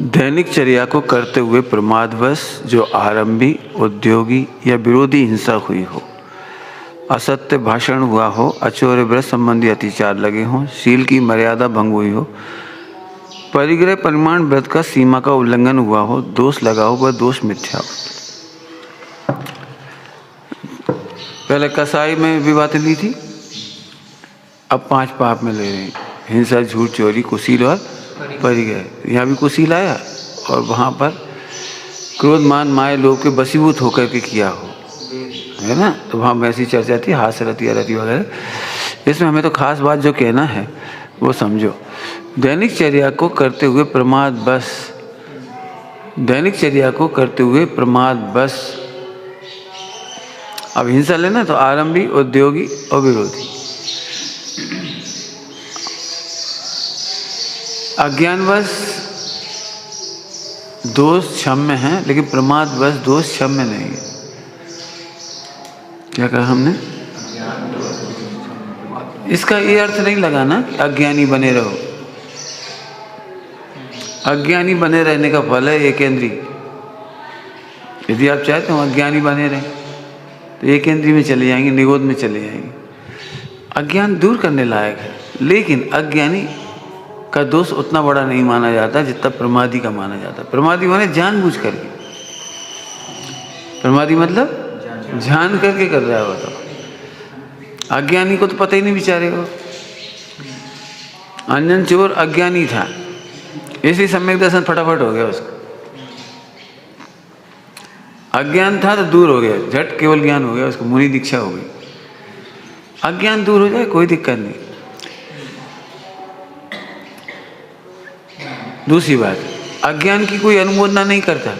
दैनिक चर्या को करते हुए प्रमादवश जो आरंभी, उद्योगी या विरोधी हिंसा हुई हो, असत्य भाषण हुआ हो, अचौर्य व्रत संबंधी अतिचार लगे हों, शील की मर्यादा भंग हुई हो, परिग्रह परिमाण व्रत का सीमा का उल्लंघन हुआ हो, दोष लगा हो, वह दोष मिथ्या हो। पहले कसाई में भी बातें ली थी, अब 5 पाप में ले रहे हैं। हिंसा, झूठ, चोरी, कुशील और परिग्रह। यहाँ भी कुशील आया और वहाँ पर क्रोध, मान, माया, लोभ के वशीभूत होकर के किया हो, है ना। तो वहाँ वैसी चर्चा थी, हास्य रति, अरति वगैरह। इसमें हमें तो खास बात जो कहना है वो समझो। दैनिक चर्या को करते हुए प्रमाद बस, दैनिक चर्या को करते हुए प्रमाद बस। अब हिंसा लेना तो आरंभी, उद्योगी और विरोधी। अज्ञानवश दोष क्षम्य है, लेकिन प्रमादवश दोष क्षम्य नहीं है। क्या कहा हमने? इसका ये अर्थ नहीं लगाना कि अज्ञानी बने रहो। अज्ञानी बने रहने का फल है एकेंद्रीय। यदि आप चाहते हो अज्ञानी बने रहें तो एकेंद्रीय में चले जाएंगे, निगोद में चले जाएंगे। अज्ञान दूर करने लायक है, लेकिन अज्ञानी का दोष उतना बड़ा नहीं माना जाता जितना प्रमादी का माना जाता। प्रमादी माने जानबूझ करके। प्रमादी मतलब जान करके कर रहा है। बताओ, अज्ञानी को तो पता ही नहीं बेचारे को। अंजन चोर अज्ञानी था, इसलिए सम्यक दर्शन फटाफट हो गया उसका। अज्ञान था तो दूर हो गया, झट केवल ज्ञान हो गया उसको, मुनि दीक्षा हो गई। अज्ञान दूर हो जाए कोई दिक्कत नहीं। दूसरी बात, अज्ञान की कोई अनुमोदना नहीं करता,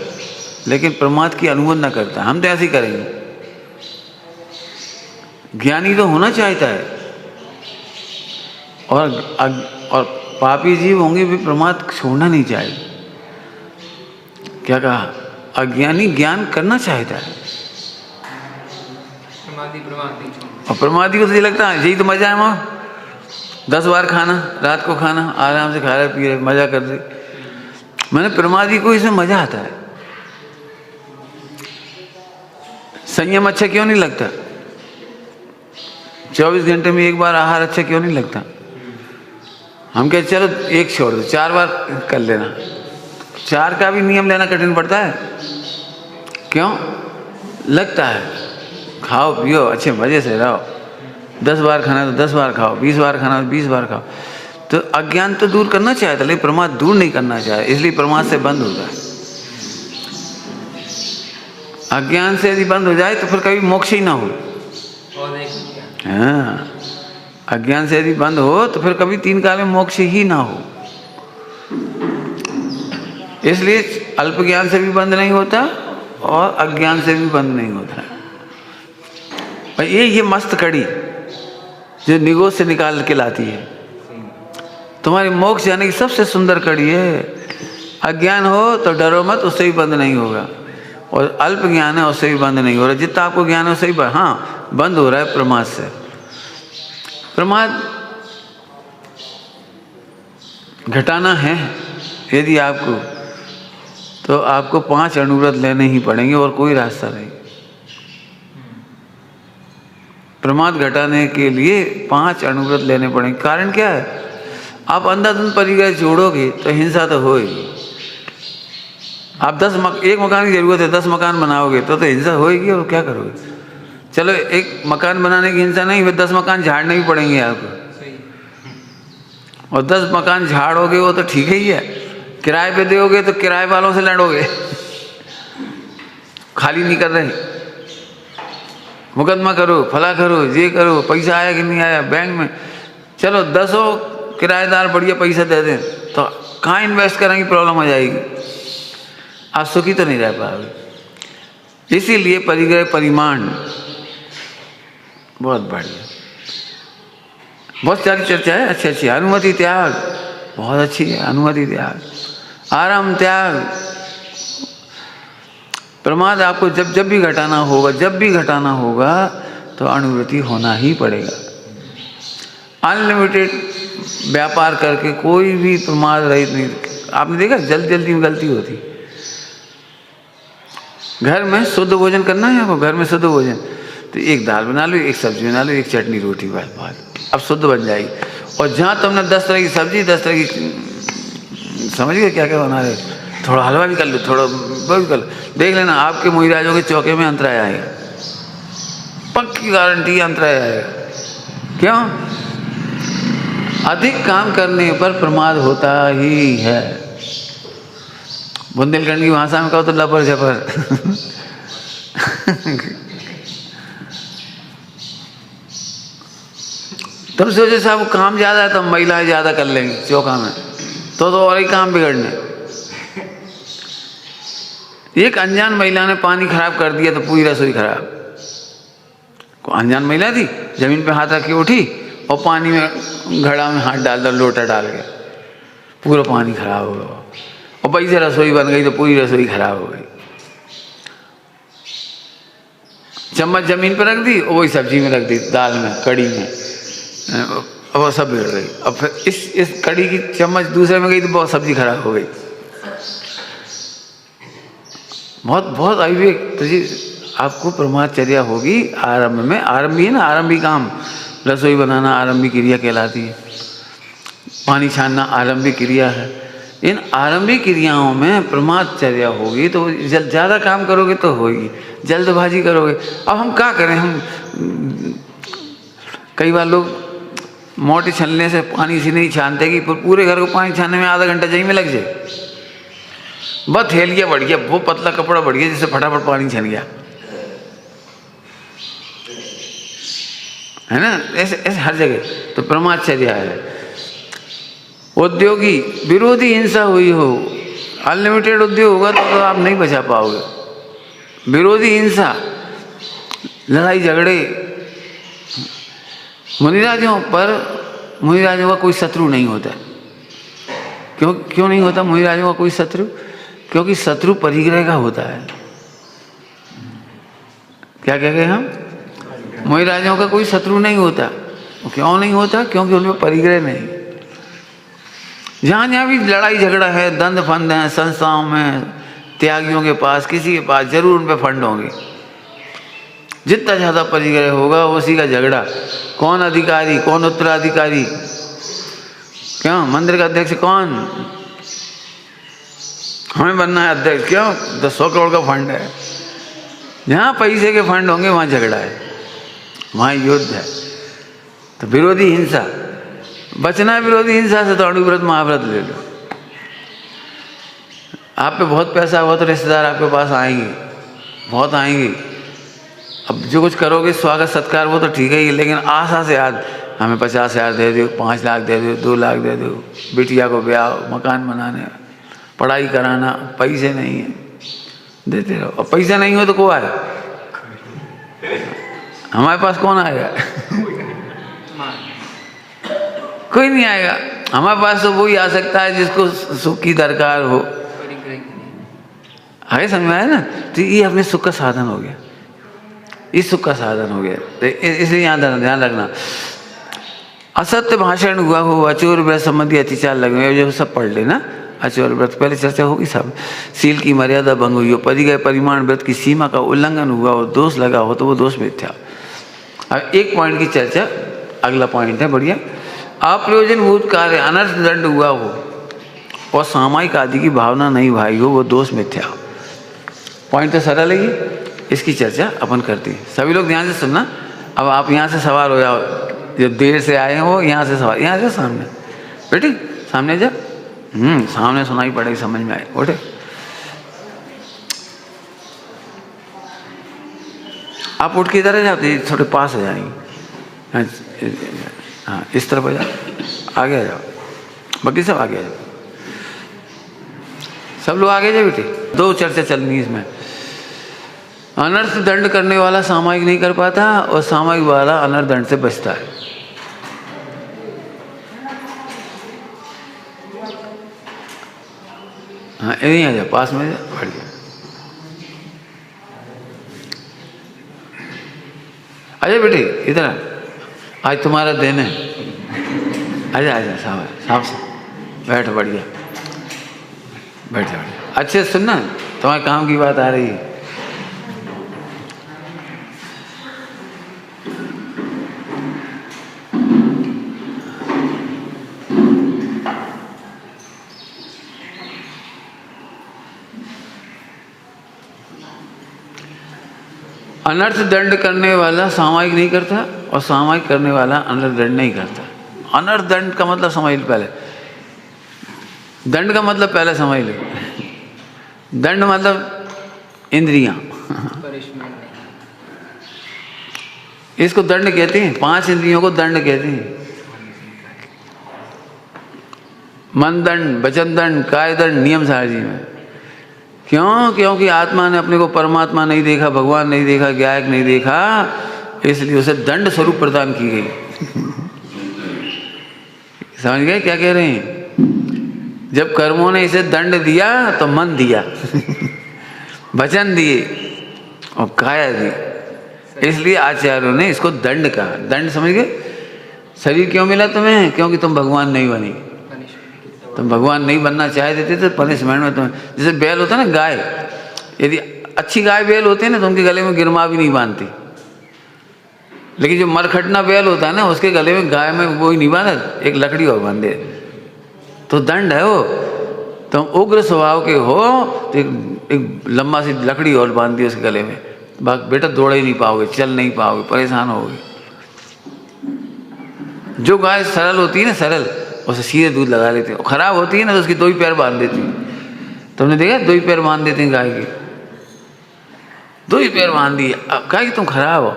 लेकिन प्रमाद की अनुमोदना करता। हम तो ऐसे ही करेंगे। ज्ञानी तो होना चाहता है, और पापी जीव होंगे भी प्रमाद छोड़ना नहीं चाहिए। क्या कहा? अज्ञानी ज्ञान करना चाहता है, और प्रमादी को तो ये लगता है यही तो मजा है। वहाँ 10 बार खाना, रात को खाना, आराम से खा रहे, पी रहे, मजा कर रहे। मैंने प्रमादी को इसमें मजा आता है। संयम अच्छा क्यों नहीं लगता? 24 घंटे में एक बार आहार अच्छा क्यों नहीं लगता? हम कहते चलो एक छोड़ दो, 4 बार कर लेना। 4 का भी नियम लेना कठिन पड़ता है। क्यों लगता है? खाओ पियो, अच्छे मजे से रहो। 10 बार खाना तो 10 बार खाओ, 20 बार खाना तो 20 बार खाओ। तो अज्ञान तो दूर करना चाहता, लेकिन प्रमाद दूर नहीं करना चाहे, इसलिए प्रमाद से बंद हो जाए। अज्ञान से यदि बंद हो जाए तो फिर कभी मोक्ष ही ना हो। हाँ, अज्ञान से यदि बंद हो तो फिर कभी 3 काल में मोक्ष ही ना हो। इसलिए अल्प ज्ञान से भी बंद नहीं होता और अज्ञान से भी बंद नहीं होता। भाई ये मस्त कड़ी जो निगोद से निकाल के लाती है, तुम्हारी मोक्ष जाने की सबसे सुंदर कड़ी है। अज्ञान हो तो डरो मत, उससे भी बंद नहीं होगा, और अल्प ज्ञान है उससे भी बंद नहीं हो रहा। जितना आपको ज्ञान है उससे भी हाँ बंद हो रहा है प्रमाद से। प्रमाद घटाना है यदि आपको, तो आपको 5 अणुव्रत लेने ही पड़ेंगे और कोई रास्ता नहीं। प्रमाद घटाने के लिए 5 अणुव्रत लेने पड़ेंगे। कारण क्या है? आप अंधाधुंध परिग्रह जोड़ोगे तो हिंसा तो होगी। आप 1 मकान की जरूरत है, 10 मकान बनाओगे तो हिंसा होगी, और क्या करोगे? चलो 1 मकान बनाने की हिंसा नहीं, फिर 10 मकान झाड़ने भी पड़ेंगे आपको, और 10 मकान झाड़ोगे वो तो ठीक ही है। किराए पे दोगे तो किराए वालों से लड़ोगे, खाली नहीं कर रहे, मुकदमा करो, फला करो, ये करो, पैसा आया कि नहीं आया बैंक में। चलो 10 किराएदार बढ़िया पैसा दे दें तो कहाँ इन्वेस्ट करेंगे, प्रॉब्लम हो जाएगी, आप सुखी तो नहीं रह पाओगे। इसीलिए परिग्रह परिमाण बहुत बढ़िया, बहुत सारी चर्चा है, अच्छी। अनुमति त्याग बहुत अच्छी है, अनुमति त्याग, आराम त्याग। प्रमाद आपको जब भी घटाना होगा तो अनुवृत्ति होना ही पड़ेगा। अनलिमिटेड व्यापार करके कोई भी प्रमाद रहित नहीं आपने देखा जल्दी जल्दी में गलती होती। घर में शुद्ध भोजन करना है आपको, घर में शुद्ध भोजन, तो एक दाल बना लो, एक सब्जी बना लो, एक चटनी रोटी, बस बात अब शुद्ध बन जाएगी। और जहाँ तुमने 10 तरह की सब्जी, 10 तरह की, समझ गए क्या क्या बना रहे, थोड़ा हलवा भी कर लो, थोड़ा वो भी कर लो, देख लेना आपके मुहिराजों के चौके में अंतराय आएगा, पक्की गारंटी अंतराय आएगा। क्यों? अधिक काम करने पर प्रमाद होता ही है। बुंदेलखंड की भाषा में कहो तो लपर झपर। तुम सोचो साहब काम ज्यादा है तो महिलाएं ज्यादा कर लेंगी चौका में, तो और ही काम बिगड़ने। एक अनजान महिला ने पानी खराब कर दिया तो पूरी रसोई खराब। अनजान महिला थी, जमीन पे हाथ रख के उठी और पानी में घड़ा में हाथ डाल दो, लोटा डाल के, पूरा पानी खराब हो गया। और वही से रसोई बन गई तो पूरी रसोई खराब हो गई। चम्मच जमीन पर रख दी और वही सब्जी में रख दी, दाल में, कड़ी में, अब वो सब बिगड़ गई। अब फिर इस कड़ी की चम्मच दूसरे में गई तो बहुत सब्जी खराब हो गई। बहुत अविवेक। तो जी आपको प्रमादचर्या होगी आरंभ में। आरंभी है ना, आरंभी काम, रसोई बनाना आरंभी क्रिया कहलाती है, पानी छानना आरंभी क्रिया है। इन आरंभी क्रियाओं में प्रमादचर्या होगी तो ज़्यादा काम करोगे तो होगी, जल्दबाजी करोगे। अब हम क्या करें, हम कई बार लोग मोटे छलने से पानी से नहीं छानते कि पूरे घर को पानी छानने में आधा घंटा चाहिए में लग जाए। बस हेल गया बढ़ गया, वो पतला कपड़ा बढ़ गया जिससे फटाफट पानी छन गया, है ना। ऐसे ऐसे हर जगह तो प्रमादचर्या है। उद्योगी विरोधी हिंसा हुई हो, अनलिमिटेड उद्योग होगा तो आप नहीं बचा पाओगे। विरोधी हिंसा, लड़ाई झगड़े, मुनिराजों का कोई शत्रु नहीं होता। क्यों नहीं होता मुनिराजों का कोई शत्रु? क्योंकि शत्रु परिग्रह का होता है। क्या कह गए हम? मुनिराजों का कोई शत्रु नहीं होता। क्यों नहीं होता? क्योंकि उनमें परिग्रह नहीं। जहाँ जहाँ भी लड़ाई झगड़ा है, दंड फंद है संस्थाओं में, त्यागियों के पास, किसी के पास जरूर उन पे फंड होंगे। जितना ज़्यादा परिग्रह होगा उसी का झगड़ा। कौन अधिकारी, कौन उत्तराधिकारी, क्यों मंदिर का अध्यक्ष कौन, हमें बनना है अध्यक्ष, क्यों 100 करोड़ का फंड है। जहाँ पैसे के फंड होंगे वहाँ झगड़ा है, वहाँ युद्ध है। तो विरोधी हिंसा, बचना है विरोधी हिंसा से तो अणुव्रत महाव्रत ले लो। आप पे बहुत पैसा हुआ तो रिश्तेदार आपके पास आएंगे, बहुत आएंगे। अब जो कुछ करोगे स्वागत सत्कार वो तो ठीक है ही, लेकिन आशा से आज हमें 50,000 दे दो, 5 लाख दे दो, 2 लाख दे दो, बिटिया को ब्याह, मकान बनाने, पढ़ाई कराना, पैसे नहीं है, देते रहो। अब पैसा नहीं हो तो को आए, हमारे पास कौन आएगा? कोई नहीं आएगा। हमारे पास तो वही आ सकता है जिसको सुख की दरकार हो। आगे समझ में आया ना? तो ये अपने सुख का साधन हो गया, इस सुख का साधन हो गया। तो इसे यहाँ ध्यान रखना। असत्य भाषण हुआ हो, अचोर व्रत संबंधी अतिचार लगे, जो सब पढ़ लेना। अचोर व्रत पहले चर्चा होगी सब। सील की मर्यादा भंग हुई हो, परिग्रह परिमाण व्रत की सीमा का उल्लंघन हुआ हो, दोष लगा हो तो वो दोष मिथ्या। अब एक पॉइंट की चर्चा, अगला पॉइंट है बढ़िया। अप्रयोजनभूत कार्य अनर्थ दंड हुआ हो और सामायिक आदि की भावना नहीं भाई हो, वो दोष मिथ्या। पॉइंट तो सरल है ये, इसकी चर्चा अपन करते हैं। सभी लोग ध्यान से सुनना। अब आप यहाँ से सवार हो जाओ, जो देर से आए हो यहाँ से सवार, यहाँ से सामने बेटी, सामने जा, सामने सुनाई पड़ेगी, समझ में आए। उठे, आप उठ के इधर जाते, थोड़े पास आ जाएंगे। हाँ इस तरफ आ जाओ, आगे आ जाओ, बाकी सब आगे आ जाओ, सब लोग आगे जाओ बेटे। 2 चर्चा चलनी है इसमें। अनर्थ दंड करने वाला सामायिक नहीं कर पाता और सामायिक वाला अनर्थ दंड से बचता है। हाँ यहीं आ जाओ, पास में जा, बढ़ गया। अजय बेटे इधर आ, आज तुम्हारा दिन है। आजा आजा साहब, साहब से बैठ, बढ़िया। बैठ जाओ। अच्छे से सुनना, तुम्हारे काम की बात आ रही है। अनर्थ दंड करने वाला सामायिक नहीं करता और सामायिक करने वाला अनर्थ दंड नहीं करता। अनर्थ दंड का मतलब समझ लो पहले, दंड का मतलब पहले समझ लो। दंड मतलब इंद्रियां, इसको दंड कहते हैं। 5 इंद्रियों को दंड कहते हैं। मन दंड, वचन दंड, काय दंड, नियम सारजी में। क्यों? क्योंकि आत्मा ने अपने को परमात्मा नहीं देखा, भगवान नहीं देखा, ज्ञायक नहीं देखा, इसलिए उसे दंड स्वरूप प्रदान की गई। समझ गए क्या कह रहे हैं? जब कर्मों ने इसे दंड दिया तो मन दिया, वचन दिए और काया दी, इसलिए आचार्यों ने इसको दंड कहा। दंड समझ गए? शरीर क्यों मिला तुम्हें? क्योंकि तुम भगवान नहीं बनी। तुम भगवान नहीं बनना चाहते थे तो पनिशमेंट में तुम्हें, जैसे बैल होता है ना, गाय, यदि अच्छी गाय बैल होती है ना तो उनके गले में गिरमा भी नहीं बांधती, लेकिन जो मरखटना बैल होता है ना उसके गले में गाय में वो ही नहीं बांधा, एक लकड़ी और बांध दे, तो दंड है वो। तुम उग्र स्वभाव के हो तो एक लंबा सी लकड़ी और बांध दी उसके गले में, बेटा दौड़ ही नहीं पाओगे, चल नहीं पाओगे, परेशान होगे। जो गाय सरल होती है ना, सरल, उसे सीधे दूध लगा लेते हैं। खराब होती है ना तो उसकी 2 ही पैर बांध देती है। तुमने देखा 2 ही पैर बांध देते हैं गाय के, 2 ही पैर बांध दिए, अब कहा कि तुम खराब हो।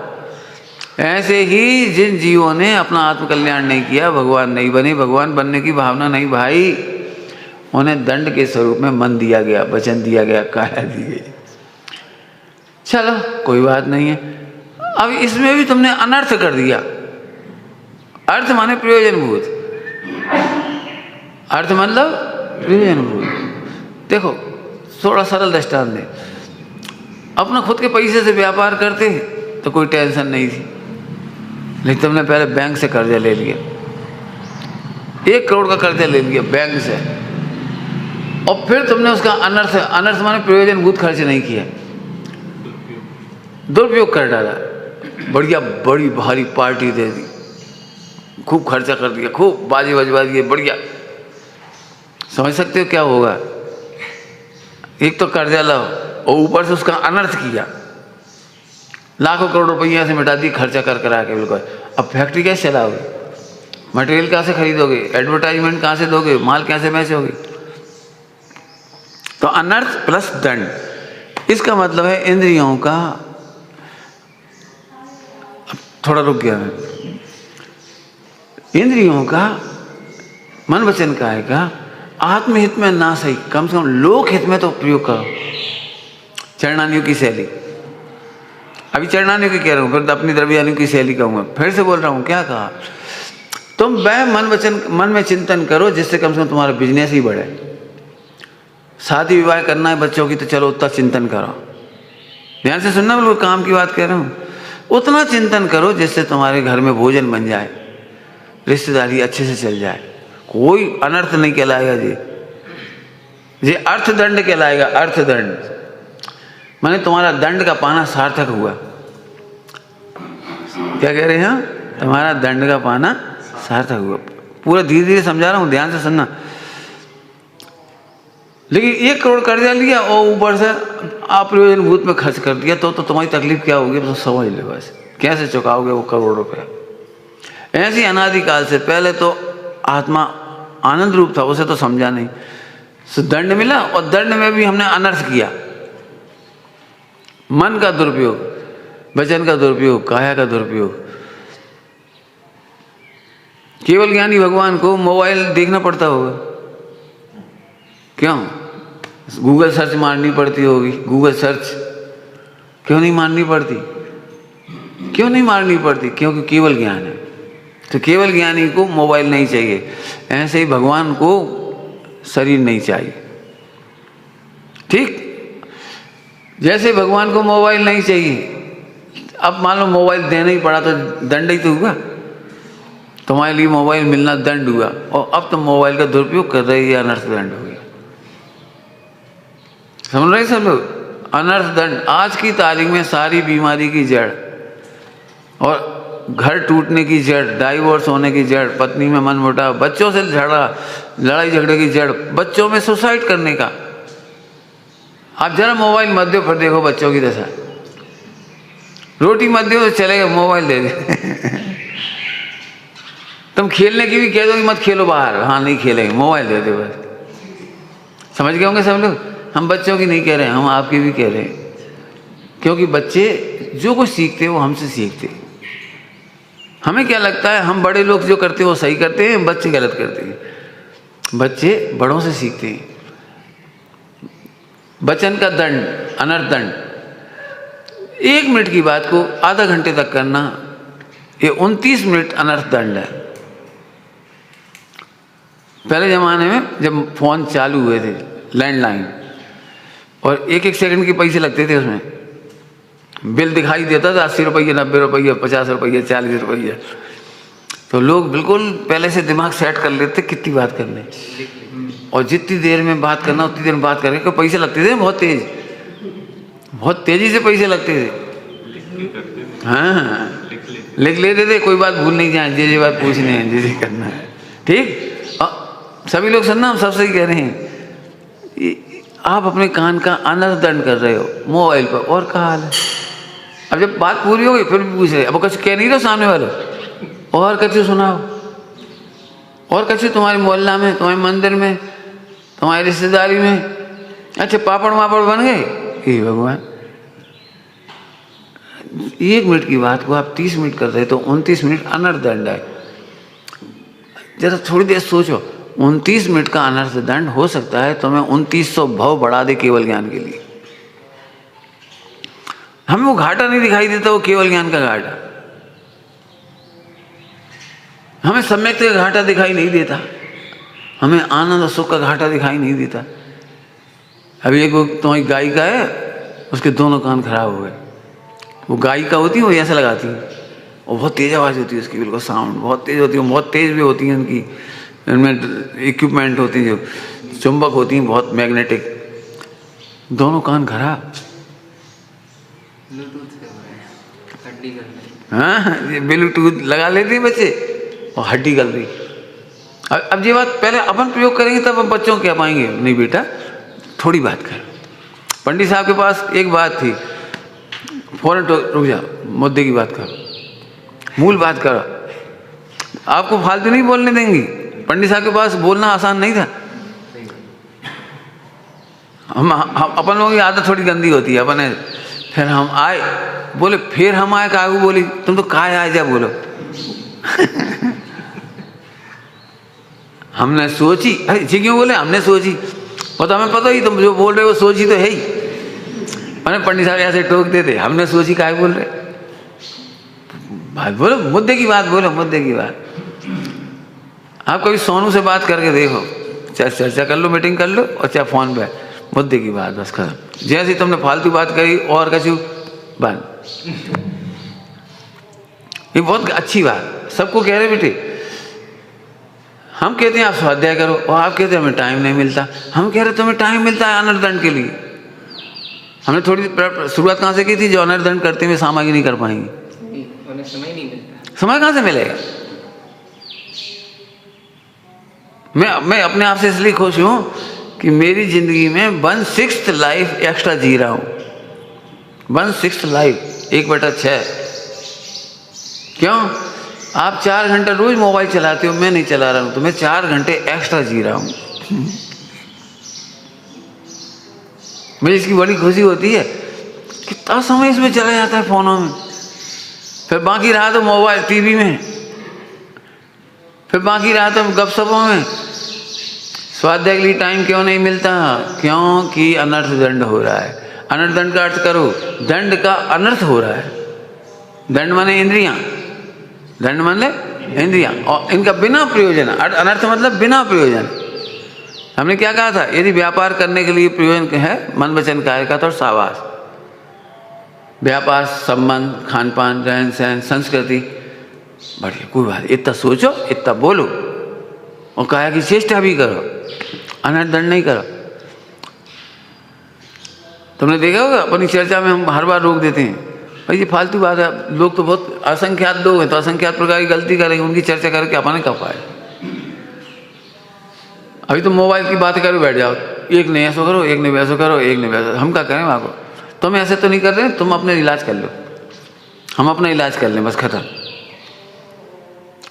ऐसे ही जिन जीवों ने अपना आत्मकल्याण नहीं किया, भगवान नहीं बने, भगवान बनने की भावना नहीं भाई, उन्हें दंड के स्वरूप में मन दिया गया, वचन दिया गया, काया दी गई। चलो कोई बात नहीं है। अब इसमें भी तुमने अनर्थ कर दिया। अर्थ माने प्रयोजनभूत, अर्थ मतलब प्रयोजनभूत। देखो थोड़ा सरल दृष्टांत दे, अपना खुद के पैसे से व्यापार करते तो कोई टेंशन नहीं थी, लेकिन तुमने पहले बैंक से कर्जा ले लिया, 1 करोड़ का कर्जा ले लिया बैंक से, और फिर तुमने उसका अनर्थ, अनर्थ माने प्रयोजनभूत खर्च नहीं किया, दुरुपयोग कर डाला। बढ़िया बड़ी भारी पार्टी दे दी, खूब खर्चा कर दिया, खूब बाजी बजवा दिए, बढ़िया। समझ सकते हो क्या होगा? एक तो कर्जा लाओ और ऊपर से उसका अनर्थ किया, लाखों करोड़ रुपये से मिटा दिए खर्चा कर करा के बिल्कुल। अब फैक्ट्री कैसे चलाओगे? मटेरियल कहाँ से खरीदोगे? एडवर्टाइजमेंट कहाँ से दोगे? माल कैसे बेचोगे? तो अनर्थ प्लस दंड, इसका मतलब है इंद्रियों का। थोड़ा रुक गया मैं। इंद्रियों का, मन वचन काया का आत्महित में ना सही, कम से कम लोक हित में तो प्रयोग करो। चरणानियों की शैली, अभी चरणानियों की कह रहा हूँ, फिर अपनी द्रव्यानियों की शैली कहूँगा, फिर से बोल रहा हूँ। क्या कहा? तुम वह मन में चिंतन करो जिससे कम से कम तुम्हारा बिजनेस ही बढ़े। शादी विवाह करना है बच्चों की तो चलो उतना चिंतन करो, ध्यान से सुनना, बिल्कुल काम की बात कह रहा हूँ। उतना चिंतन करो जिससे तुम्हारे घर में भोजन बन जाए, रिश्तेदारी अच्छे से चल जाए, कोई अनर्थ नहीं कहलाएगा जी। ये अर्थदंड कहलाएगा। अर्थदंड माने तुम्हारा दंड का पाना सार्थक हुआ। क्या कह रहे हैं? तुम्हारा दंड का पाना सार्थक हुआ। पूरा धीरे धीरे समझा रहा हूँ, ध्यान से सुनना। लेकिन 1 करोड़ कर्जा लिया और ऊपर से अप्रयोजन भूत में खर्च कर दिया, तो तुम्हारी तकलीफ क्या होगी तो समझ लो बस। कैसे चुकाओगे वो करोड़ रुपए? ऐसी अनादिकाल से पहले तो आत्मा आनंद रूप था, उसे तो समझा नहीं, तो दंड मिला, और दंड में भी हमने अनर्थ किया। मन का दुरुपयोग, वचन का दुरुपयोग, काया का दुरुपयोग। केवल ज्ञानी भगवान को मोबाइल देखना पड़ता होगा, क्यों? गूगल सर्च मारनी पड़ती होगी। गूगल सर्च क्यों नहीं मारनी पड़ती? क्यों नहीं मारनी पड़ती? क्योंकि केवल ज्ञान है। तो केवल ज्ञानी को मोबाइल नहीं चाहिए, ऐसे ही भगवान को शरीर नहीं चाहिए। ठीक, जैसे भगवान को मोबाइल नहीं चाहिए, अब मान लो मोबाइल देना ही पड़ा तो दंड ही तो हुआ। तुम्हारे लिए मोबाइल मिलना दंड हुआ, और अब तुम मोबाइल का दुरुपयोग कर रहे हो, अनर्थ दंड हो गया। समझ रहे सब लोग? अनर्थ दंड आज की तारीख में सारी बीमारी की जड़, और घर टूटने की जड़, डाइवोर्स होने की जड़, पत्नी में मनमुटाव, बच्चों से झगड़ा, लड़ाई झगड़े की जड़, बच्चों में सुसाइड करने का। आप जरा मोबाइल मत दो, फिर देखो बच्चों की दशा। रोटी मत दो, चलेगा मोबाइल दे दे। तुम खेलने की भी कह दो कि मत खेलो बाहर, हाँ नहीं खेलेंगे, मोबाइल दे दो बस। समझ गए होंगे सब लोग? हम बच्चों की नहीं कह रहे हैं, हम आपकी भी कह रहे हैं, क्योंकि बच्चे जो कुछ सीखते हैं वो हमसे सीखते हैं। हमें क्या लगता है हम बड़े लोग जो करते हैं वो सही करते हैं, बच्चे गलत करते हैं। बच्चे बड़ों से सीखते हैं। वचन का दंड, अनर्थ दंड, 1 मिनट की बात को आधा घंटे तक करना, ये 29 मिनट अनर्थ दंड है। पहले ज़माने में जब फ़ोन चालू हुए थे, लैंडलाइन, और 1-1 सेकंड के पैसे लगते थे, उसमें बिल दिखाई देता था 80 रुपये, 90 रुपये, 50 रुपये, 40 रुपये। तो लोग बिल्कुल पहले से दिमाग सेट कर लेते कितनी बात करनी, और जितनी देर में बात करना उतनी देर में बात करने को पैसे लगते थे, बहुत तेज, बहुत तेजी से पैसे लगते थे। हाँ, लिख लेते थे, कोई बात भूल नहीं जाए, जे बात पूछनी है, जे करना है, ठीक। सभी लोग सुनना, हम सब सही कह रहे हैं। आप अपने कान का अनर्थ दंड कर रहे हो मोबाइल पर, और क्या हाल है? अब जब बात पूरी हो गई फिर भी पूछ रहे, अब कुछ कह नहीं रहे सामने वाले, और कछु सुनाओ, और कछु तुम्हारे मोहल्ला में, तुम्हारे मंदिर में, तुम्हारी रिश्तेदारी में, अच्छा पापड़ वापड़ बन गए, हे भगवान। 1 मिनट की बात को आप 30 मिनट कर रहे, तो 29 मिनट अनर्थ दंड है। जरा थोड़ी देर सोचो, 29 मिनट का अनर्थ दंड हो सकता है तुम्हें 2900 भव बढ़ा दे केवल ज्ञान के लिए। हमें वो घाटा नहीं दिखाई देता, वो केवल ज्ञान का घाटा। हमें सम्यक का घाटा दिखाई नहीं देता, हमें आनंद और सुख का घाटा दिखाई नहीं देता। अभी एक तुम्हारी गायिका है, उसके दोनों कान खराब हो गए। वो गायिका होती है, वो ऐसा लगाती है, और बहुत तेज आवाज़ होती है उसकी, बिल्कुल साउंड बहुत तेज होती है, बहुत तेज भी होती है उनकी, इनमें इक्विपमेंट होती है, जो चुंबक होती हैं बहुत मैग्नेटिक, दोनों कान खराब। हाँ, ये ब्लूटूथ लगा लेते हैं बच्चे, और हड्डी गल रही। अब ये बात पहले अपन प्रयोग करेंगे तब हम बच्चों को कह पाएंगे, नहीं बेटा थोड़ी बात कर। पंडित साहब के पास एक बात थी, फौरन रुक जा, मुद्दे की बात करो, मूल बात करो, आपको फालतू नहीं बोलने देंगी। पंडित साहब के पास बोलना आसान नहीं था। हम अपन लोगों की आदत थोड़ी गंदी होती है, अपने फिर हम आए, बोले फिर हम आए, कागू बोली तुम तो कहाँ आए जा, बोलो। हमने सोची, अरे जी क्यों बोले, हमने सोची, और तो हमें पता ही तुम जो बोल रहे हो सोची तो है ही। मैंने पंडित साहब ऐसे टोक देते, हमने सोची काहे बोल रहे, बात बोलो, मुद्दे की बात बोलो, मुद्दे की बात। आप कभी सोनू से बात करके देखो, चाहे चर्चा कर लो, मीटिंग कर लो, और चाहे फोन पे, मुद्दे की बात बस खत्म। जैसे तुमने फालतू बात करी और कछु बंद। ये बहुत अच्छी बात, सबको कह रहे बेटे, हम कहते हैं आप स्वाध्याय करो, और आप कहते हैं हमें टाइम नहीं मिलता। हम कह रहे तुम्हें टाइम मिलता है अनर्थ दंड के लिए। हमने थोड़ी शुरुआत कहाँ से की थी, जो अनर्थ दंड करते हुए सामग्री नहीं कर पाएंगे, समय नहीं मिलता। समय कहाँ से मिलेगा? मैं अपने आप से इसलिए खुश हूं कि मेरी जिंदगी में 1/6 लाइफ एक्स्ट्रा जी रहा हूं। 1/6 लाइफ, 1/6। क्यों? आप 4 घंटे रोज मोबाइल चलाते हो, मैं नहीं चला रहा हूं, तो मैं 4 घंटे एक्स्ट्रा जी रहा हूं। मुझे इसकी बड़ी खुशी होती है, कितना समय इसमें चला जाता है फोनों में, फिर बाकी रहा तो मोबाइल टीवी में, फिर बाकी रहा तो गपशपों में। स्वाध्याय के लिए टाइम क्यों नहीं मिलता? क्योंकि अनर्थ दंड हो रहा है। अनर्थ दंड का अर्थ करो, दंड का अनर्थ हो रहा है। दंड माने इंद्रियां, दंड माने इंद्रियां, और इनका बिना प्रयोजन, अनर्थ मतलब बिना प्रयोजन। हमने क्या कहा था, यदि व्यापार करने के लिए प्रयोजन है मन वचन काया का, तो शाबाश। व्यापार, संबंध, खान पान, रहन सहन, संस्कृति, बढ़िया, कोई बात, इतना सोचो, इतना बोलो, और काया की चेष्टा भी करो, अनर्थ दंड नहीं करो। तुमने देखा होगा अपनी चर्चा में हम हर बार रोक देते हैं, भाई ये फालतू बात है, लोग तो बहुत असंख्यात लोग हैं, तो असंख्यात प्रकार की गलती करेंगे, उनकी चर्चा करके अपने कब पाए। अभी तो मोबाइल की बात करो बैठ जाओ, एक ने ऐसा करो, एक ने वैसा करो, एक ने वैसा, हम क्या करें वहाँ को, तुम ऐसे तो नहीं कर रहे, तुम अपने इलाज कर लो, हम अपना इलाज कर लें, बस खत्म।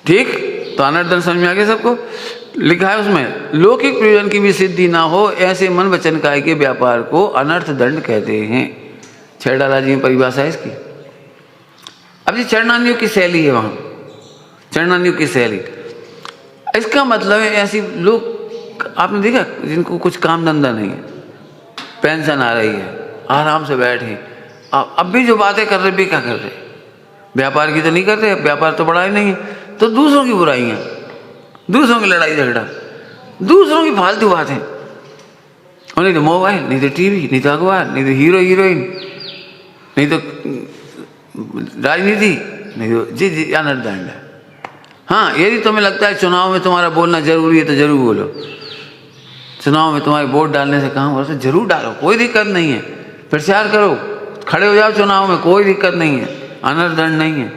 ठीक, तो अनर्दन समझ में आ गया सबको। लिखा है उसमें, लौकिक प्रयोजन की भी सिद्धि ना हो ऐसे मन वचन काय के व्यापार को अनर्थ दंड कहते हैं। छेड़ाला जी में परिभाषा है इसकी। अब ये चरणानियों की शैली है, वहाँ चरणानियों की शैली, इसका मतलब है ऐसी लोग आपने देखा जिनको कुछ काम धंधा नहीं है, पेंशन आ रही है, आराम से बैठे, अब भी जो बातें कर रहे भी क्या कर रहे, व्यापार की तो नहीं कर रहे, व्यापार तो बड़ा ही नहीं है, तो दूसरों की बुराइयाँ, दूसरों की लड़ाई झगड़ा, दूसरों की फालतू बातें, और नहीं तो मोबाइल, नहीं तो टीवी, नहीं तो अखबार, नहीं तो हीरो हीरोइन, नहीं तो राजनीति, नहीं तो जी अनर्थ दंड है। हाँ, यदि तुम्हें लगता है चुनाव में तुम्हारा बोलना जरूरी है तो जरूर बोलो, चुनाव में तुम्हारे वोट डालने से काम हो तो जरूर डालो, कोई दिक्कत नहीं है, प्रचार करो, खड़े हो जाओ चुनाव में, कोई दिक्कत नहीं है, अनर्थ दंड नहीं है।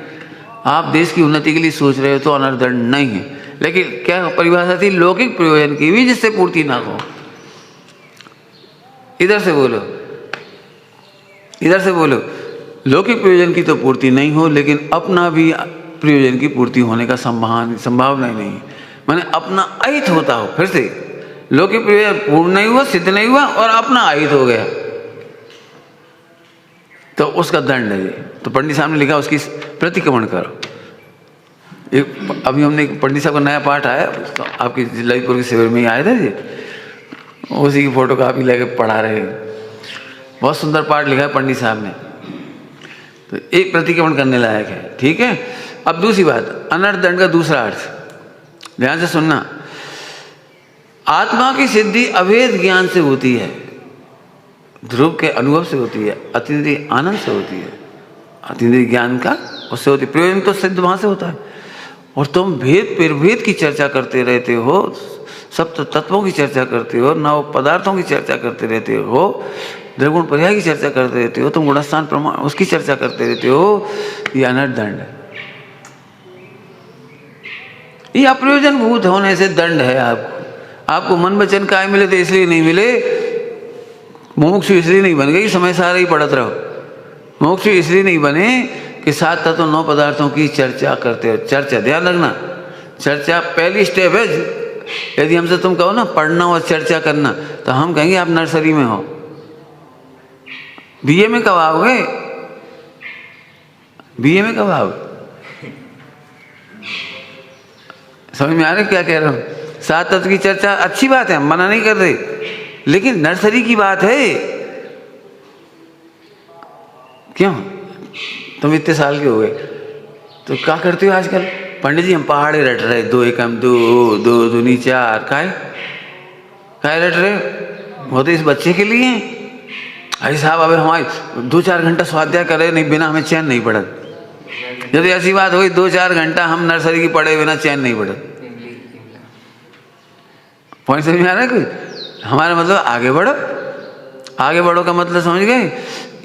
आप देश की उन्नति के लिए सोच रहे हो तो अनर्थ दंड नहीं है। लेकिन क्या परिभाषा थी, लौकिक प्रयोजन की भी जिससे पूर्ति ना हो, इधर से बोलो, इधर से बोलो, लौकिक प्रयोजन की तो पूर्ति नहीं हो, लेकिन अपना भी प्रयोजन की पूर्ति होने का संभावना ही नहीं है, माने अपना अहित होता हो, फिर से लौकिक प्रयोजन पूर्ण नहीं हुआ, सिद्ध नहीं हुआ और अपना अहित हो गया, तो उसका दंड है ये। तो पंडित साहब ने लिखा उसकी प्रतिक्रमण करो। एक अभी हमने पंडित साहब का नया पाठ आया, तो आपकी ललितपुर के शिविर में ही आए थे जी, उसी की फोटो कापी लेके पढ़ा रहे, बहुत सुंदर पाठ लिखा है पंडित साहब ने, तो एक प्रतिक्रमण करने लायक है। ठीक है, अब दूसरी बात, अनर्थ दंड का दूसरा अर्थ ध्यान से सुनना, आत्मा की सिद्धि अभेद ज्ञान से होती है, ध्रुव के अनुभव से होती है, अतीन्द्रिय आनंद से होती है, अतीन्द्रिय ज्ञान का उससे होती है, प्रयोजन तो सिद्ध वहां से होता है। और तुम भेद निर्भेद की चर्चा करते रहते हो, सप्त तत्वों की चर्चा करते हो, नव पदार्थों की चर्चा करते रहते हो, द्रगुण पर्याय की चर्चा करते रहते हो, तुम गुणस्थान प्रमाण उसकी चर्चा करते रहते हो, ये अनर्थ दंड है, ये अप्रयोजन भूत होने से दंड है आपको। आपको मन वचन काय मिले तो इसलिए नहीं मिले, मोक्षु इसलिए नहीं बन गई, समय सारा ही पढ़त रहो, मोक्षु इसलिए नहीं बने कि 7 तत्व 9 पदार्थों की चर्चा करते हो। चर्चा ध्यान रखना, चर्चा पहली स्टेप है। यदि हमसे तुम कहो ना पढ़ना और चर्चा करना, तो हम कहेंगे आप नर्सरी में हो, बीए में कब आओगे, बीए में कब आओगे, समझ में आ रहा है क्या कह रहा हूँ। 7 तत्व की चर्चा अच्छी बात है, हम मना नहीं कर रहे, लेकिन नर्सरी की बात है। क्यों, तुम इतने साल के हो गए तो क्या करते हो आजकल, पंडित जी हम पहाड़े रट रहे, 2 एकम 2 2 दूनी 4, काय रट रहे, वो तो इस बच्चे के लिए। अरे साहब अबे हमारे 2-4 घंटा स्वाध्याय करे नहीं, बिना हमें चैन नहीं पड़त। यदि ऐसी बात हुई 2-4 घंटा हम नर्सरी की पढ़े बिना चैन नहीं पड़त। पॉइंट समझ में आ रहा है कोई, हमारा मतलब आगे बढ़ो, आगे बढ़ो का मतलब समझ गए,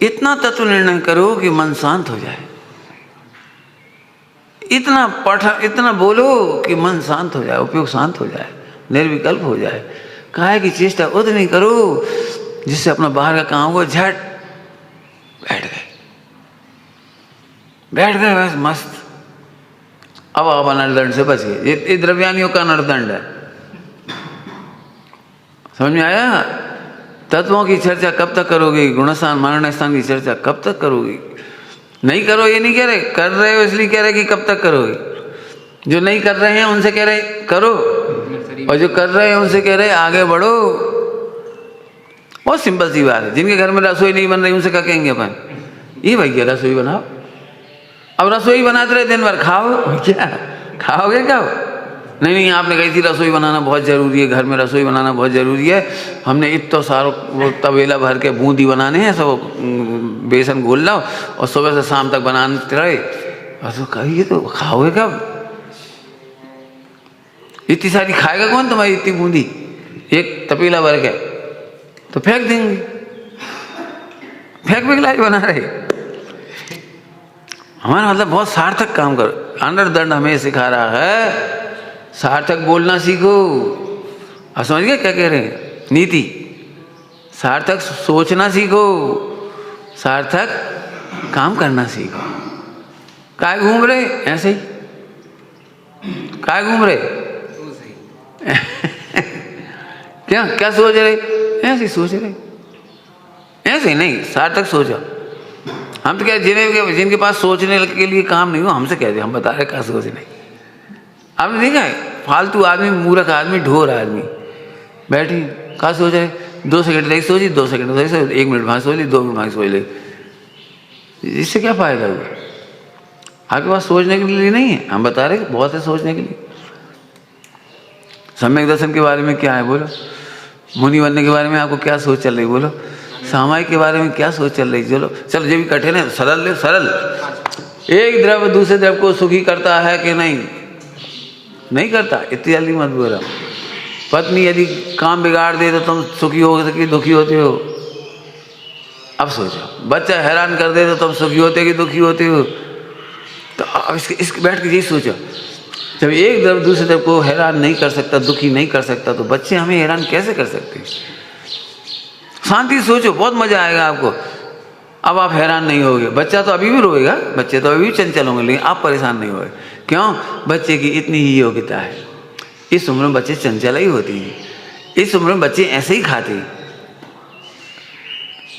इतना तत्व निर्णय करो कि मन शांत हो जाए, इतना पढ़ इतना बोलो कि मन शांत हो जाए, उपयोग शांत हो जाए, निर्विकल्प हो जाए, काहे की चेष्टा उतनी करो जिससे अपना बाहर का काम हो, झट बैठ गए बस मस्त। अब आप अनर्थ से बच गए, ये द्रव्यानियों का अनर्थ दंड है, समझ में आया। तत्वों की चर्चा कब तक करोगे, गुणस्थान मारण स्थान की चर्चा कब तक करोगे, नहीं करो ये नहीं कह रहे, कर रहे हो इसलिए कह रहे कि कब तक करोगे, जो नहीं कर रहे हैं उनसे कह रहे करो, और जो कर रहे हैं उनसे कह रहे आगे बढ़ो। बहुत सिंपल सी बात है, जिनके घर में रसोई नहीं बन रही उनसे क्या कहेंगे अपन, ये भैया रसोई बनाओ, अब रसोई बनाते रहे दिन भर, खाओ क्या, खाओगे क्या, नहीं आपने कही थी रसोई बनाना बहुत ज़रूरी है, घर में रसोई बनाना बहुत ज़रूरी है, हमने इतना सारो वो तबेला भर के बूंदी बनाने हैं, सब बेसन घोल लाओ और सुबह से शाम तक बनाते रहे, और तो कहिए तो खाओगे कब, इतनी सारी खाएगा कौन तुम्हारी इतनी बूंदी, एक तपेला भर के तो फेंक देंगे। फेंक लाज बना रहे। हमारा मतलब बहुत सार्थक काम करो। अनरदंड हमें सिखा रहा है सार्थक बोलना सीखो। अब समझ गए क्या कह रहे हैं? नीति सार्थक सोचना सीखो, सार्थक काम करना सीखो। काय घूम रहे ऐसे ही? काय घूम रहे? वो सही। क्या क्या सोच रहे? ऐसे ही सोच रहे, ऐसे ही नहीं, सार्थक सोचो। हम तो क्या जिनके पास सोचने के लिए काम नहीं हो हमसे कह दे, हम बता रहे क्या सोचने। आपने देखा है फालतू आदमी, मूर्ख आदमी, ढोर आदमी बैठी क्या सोच रहे? 2 सेकंड तक सोची, 2 सेकंड तक सोची, 1 मिनट वहाँ सोच ली, 2 मिनट वहाँ सोच ली। इससे क्या फायदा हुआ? आपके पास सोचने के लिए नहीं है। हम बता रहे बहुत है सोचने के लिए। सम्यक दर्शन के बारे में क्या है बोलो? मुनि बनने के बारे में आपको क्या सोच चल रही बोलो? सामायिक के बारे में क्या सोच चल रही? चलो चलो, ये भी कठिन है, सरल ले सरल। एक द्रव्य दूसरे द्रव्य को सुखी करता है कि नहीं? नहीं करता। इतनी जल्दी मत बोलो। पत्नी यदि काम बिगाड़ दे तो तुम सुखी हो कि दुखी होते हो? अब सोचो। बच्चा हैरान कर दे तो तुम सुखी होते कि दुखी होते हो? तो अब इसके बैठ के यही सोचो, जब एक द्रव्य दूसरे द्रव्य को हैरान नहीं कर सकता, दुखी नहीं कर सकता, तो बच्चे हमें हैरान कैसे कर सकते? शांति सोचो, बहुत मजा आएगा आपको। अब आप हैरान नहीं होगे। बच्चा तो अभी भी रोएगा, बच्चे तो अभी भी चंचल होंगे, लेकिन आप परेशान नहीं होगे। क्यों? बच्चे की इतनी ही योग्यता है। इस उम्र में बच्चे चंचल ही होते हैं। इस उम्र में बच्चे ऐसे ही खाते हैं।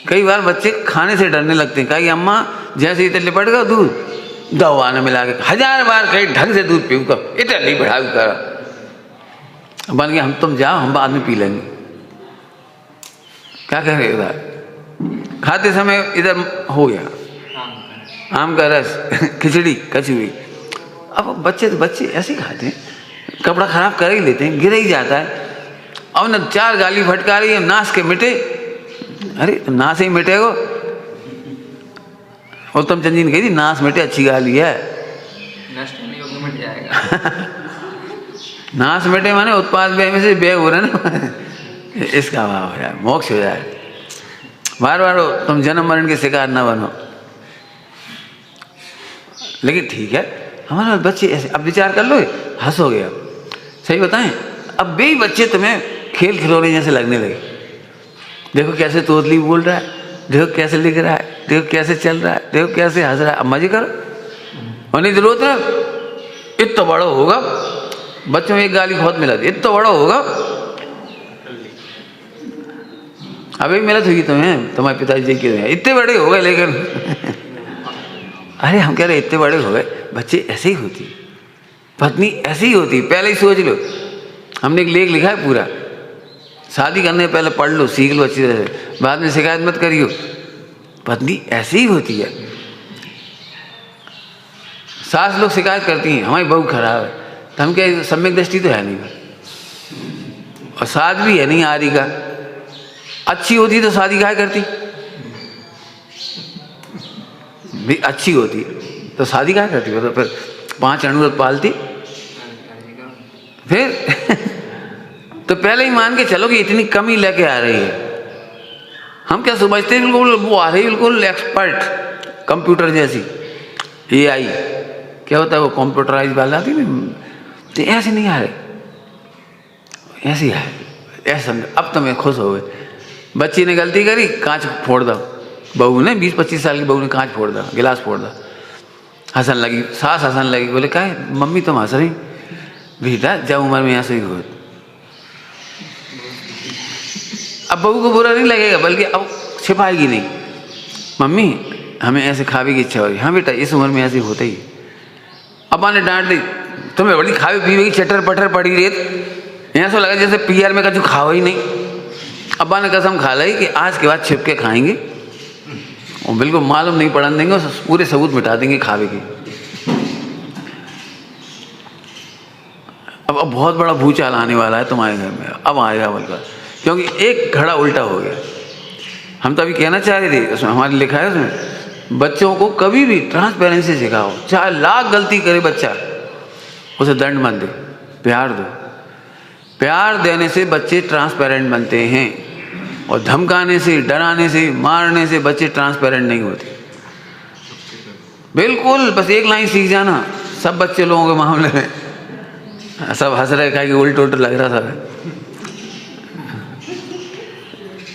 कई बार बच्चे खाने से डरने लगते हैं। कहा कि अम्मा जैसे इतने लिपट गया दूध, दवा ने मिला के 1000 बार कहीं ढंग से दूध पीऊ कर, इतना नहीं बढ़ाऊ कर। बन गया हम तुम जाओ, हम बाद में पी लेंगे। क्या कह रहे उधर? खाते समय इधर हो गया आम का रस, खिचड़ी कचौड़ी। अब बच्चे ऐसे ही खाते हैं। कपड़ा खराब कर ही लेते हैं, गिर ही जाता है। अब न 4 गाली फटकारी है, नाश के मिटे। अरे तुम नाश ही मिटेगो। उत्तम चंद जी ने कही थी नाश मिटे अच्छी गाली है। नष्ट नहीं होगा, मिट जाएगा। नाश मिटे माने उत्पाद व्यय में से व्यय हो रहा है ना, इसका भाव हो जाए, मोक्ष हो जाए। बार बार तुम जन्म मरण के शिकार न बनो। लेकिन ठीक है, हमारे बच्चे ऐसे, अब विचार कर लो, हंसोगे। अब सही बताएं, अब भी बच्चे तुम्हें खेल खिलौने जैसे लगने लगे। देखो कैसे तोतली बोल रहा है, देखो कैसे लिख रहा है, देखो कैसे चल रहा है, देखो कैसे हंस रहा है। अब मजे करो। और नहीं जरूरत है, इतना बड़ा होगा, बच्चों में एक गाली बहुत मिला थी, इतना बड़ा होगा। अभी मिला थी तुम्हें, तुम्हारे पिताजी के इतने बड़े हो गए, लेकिन अरे हम कह रहे इतने बड़े हो गए। बच्चे ऐसे ही होती, पत्नी ऐसी ही होती। पहले ही सोच लो, हमने एक लेख लिखा है पूरा, शादी करने से पहले पढ़ लो, सीख लो अच्छी तरह से, बाद में शिकायत मत करियो। पत्नी ऐसी ही होती है। सास लोग शिकायत करती हैं हमारी बहू खराब है, तो हम क्या सम्यक दृष्टि तो है नहीं, और सास भी है नहीं आदि का। अच्छी होती तो शादी क्या करती? भी अच्छी होती तो शादी क्या करती? तो फिर 5 अणुरत पालती। फिर तो पहले ही मान के चलो कि इतनी कमी लेके आ रही है। हम क्या समझते हैं बिल्कुल वो आ रही है बिल्कुल एक्सपर्ट, कंप्यूटर जैसी, AI क्या होता है वो कंप्यूटराइज वाला थी ना, तो ऐसे नहीं आ रहे, ऐसे ही आए। ऐसे समझो। अब तो मैं खुश हो गए। बच्ची ने गलती करी, कांच फोड़ दो। बहू ने 20-25 साल की बहू ने कांच फोड़ दो, गिलास फोड़ दो। हंसन लगी, सास हंसन लगी। बोले क्या है मम्मी तुम हंस रही? बेटा जब उम्र में ऐसे ही हो। अब बहू को बुरा नहीं लगेगा, बल्कि अब छिपाएगी नहीं। मम्मी हमें ऐसे खावे की इच्छा हो रही। हाँ बेटा इस उम्र में ऐसे होता ही। अब माँ ने डांट दी, तुम्हें बड़ी खावे पीवे की चटर पटर पड़ी रेत, ऐसा लगा जैसे PR में कछु खाओ ही नहीं। अब्बा ने कसम खा ली कि आज के बाद छिप के खाएंगे और बिल्कुल मालूम नहीं पड़ने देंगे और पूरे सबूत मिटा देंगे खावे की। अब बहुत बड़ा भूचाल आने वाला है तुम्हारे घर में, अब आएगा बल्कि, क्योंकि एक घड़ा उल्टा हो गया। हम तो अभी कहना चाह रहे थे, उसमें हमारे लिखा है, उसमें बच्चों को कभी भी ट्रांसपेरेंसी सिखाओ। चाहे लाख गलती करे बच्चा, उसे दंड मत दो, प्यार दो। प्यार देने से बच्चे ट्रांसपेरेंट बनते हैं। और धमकाने से, डराने से, मारने से बच्चे ट्रांसपेरेंट नहीं होते। बिल्कुल, बस एक लाइन सीख जाना, सब बच्चे लोगों के मामले में सब हंस रहे, कहा कि उल्ट उल्ट लग रहा था।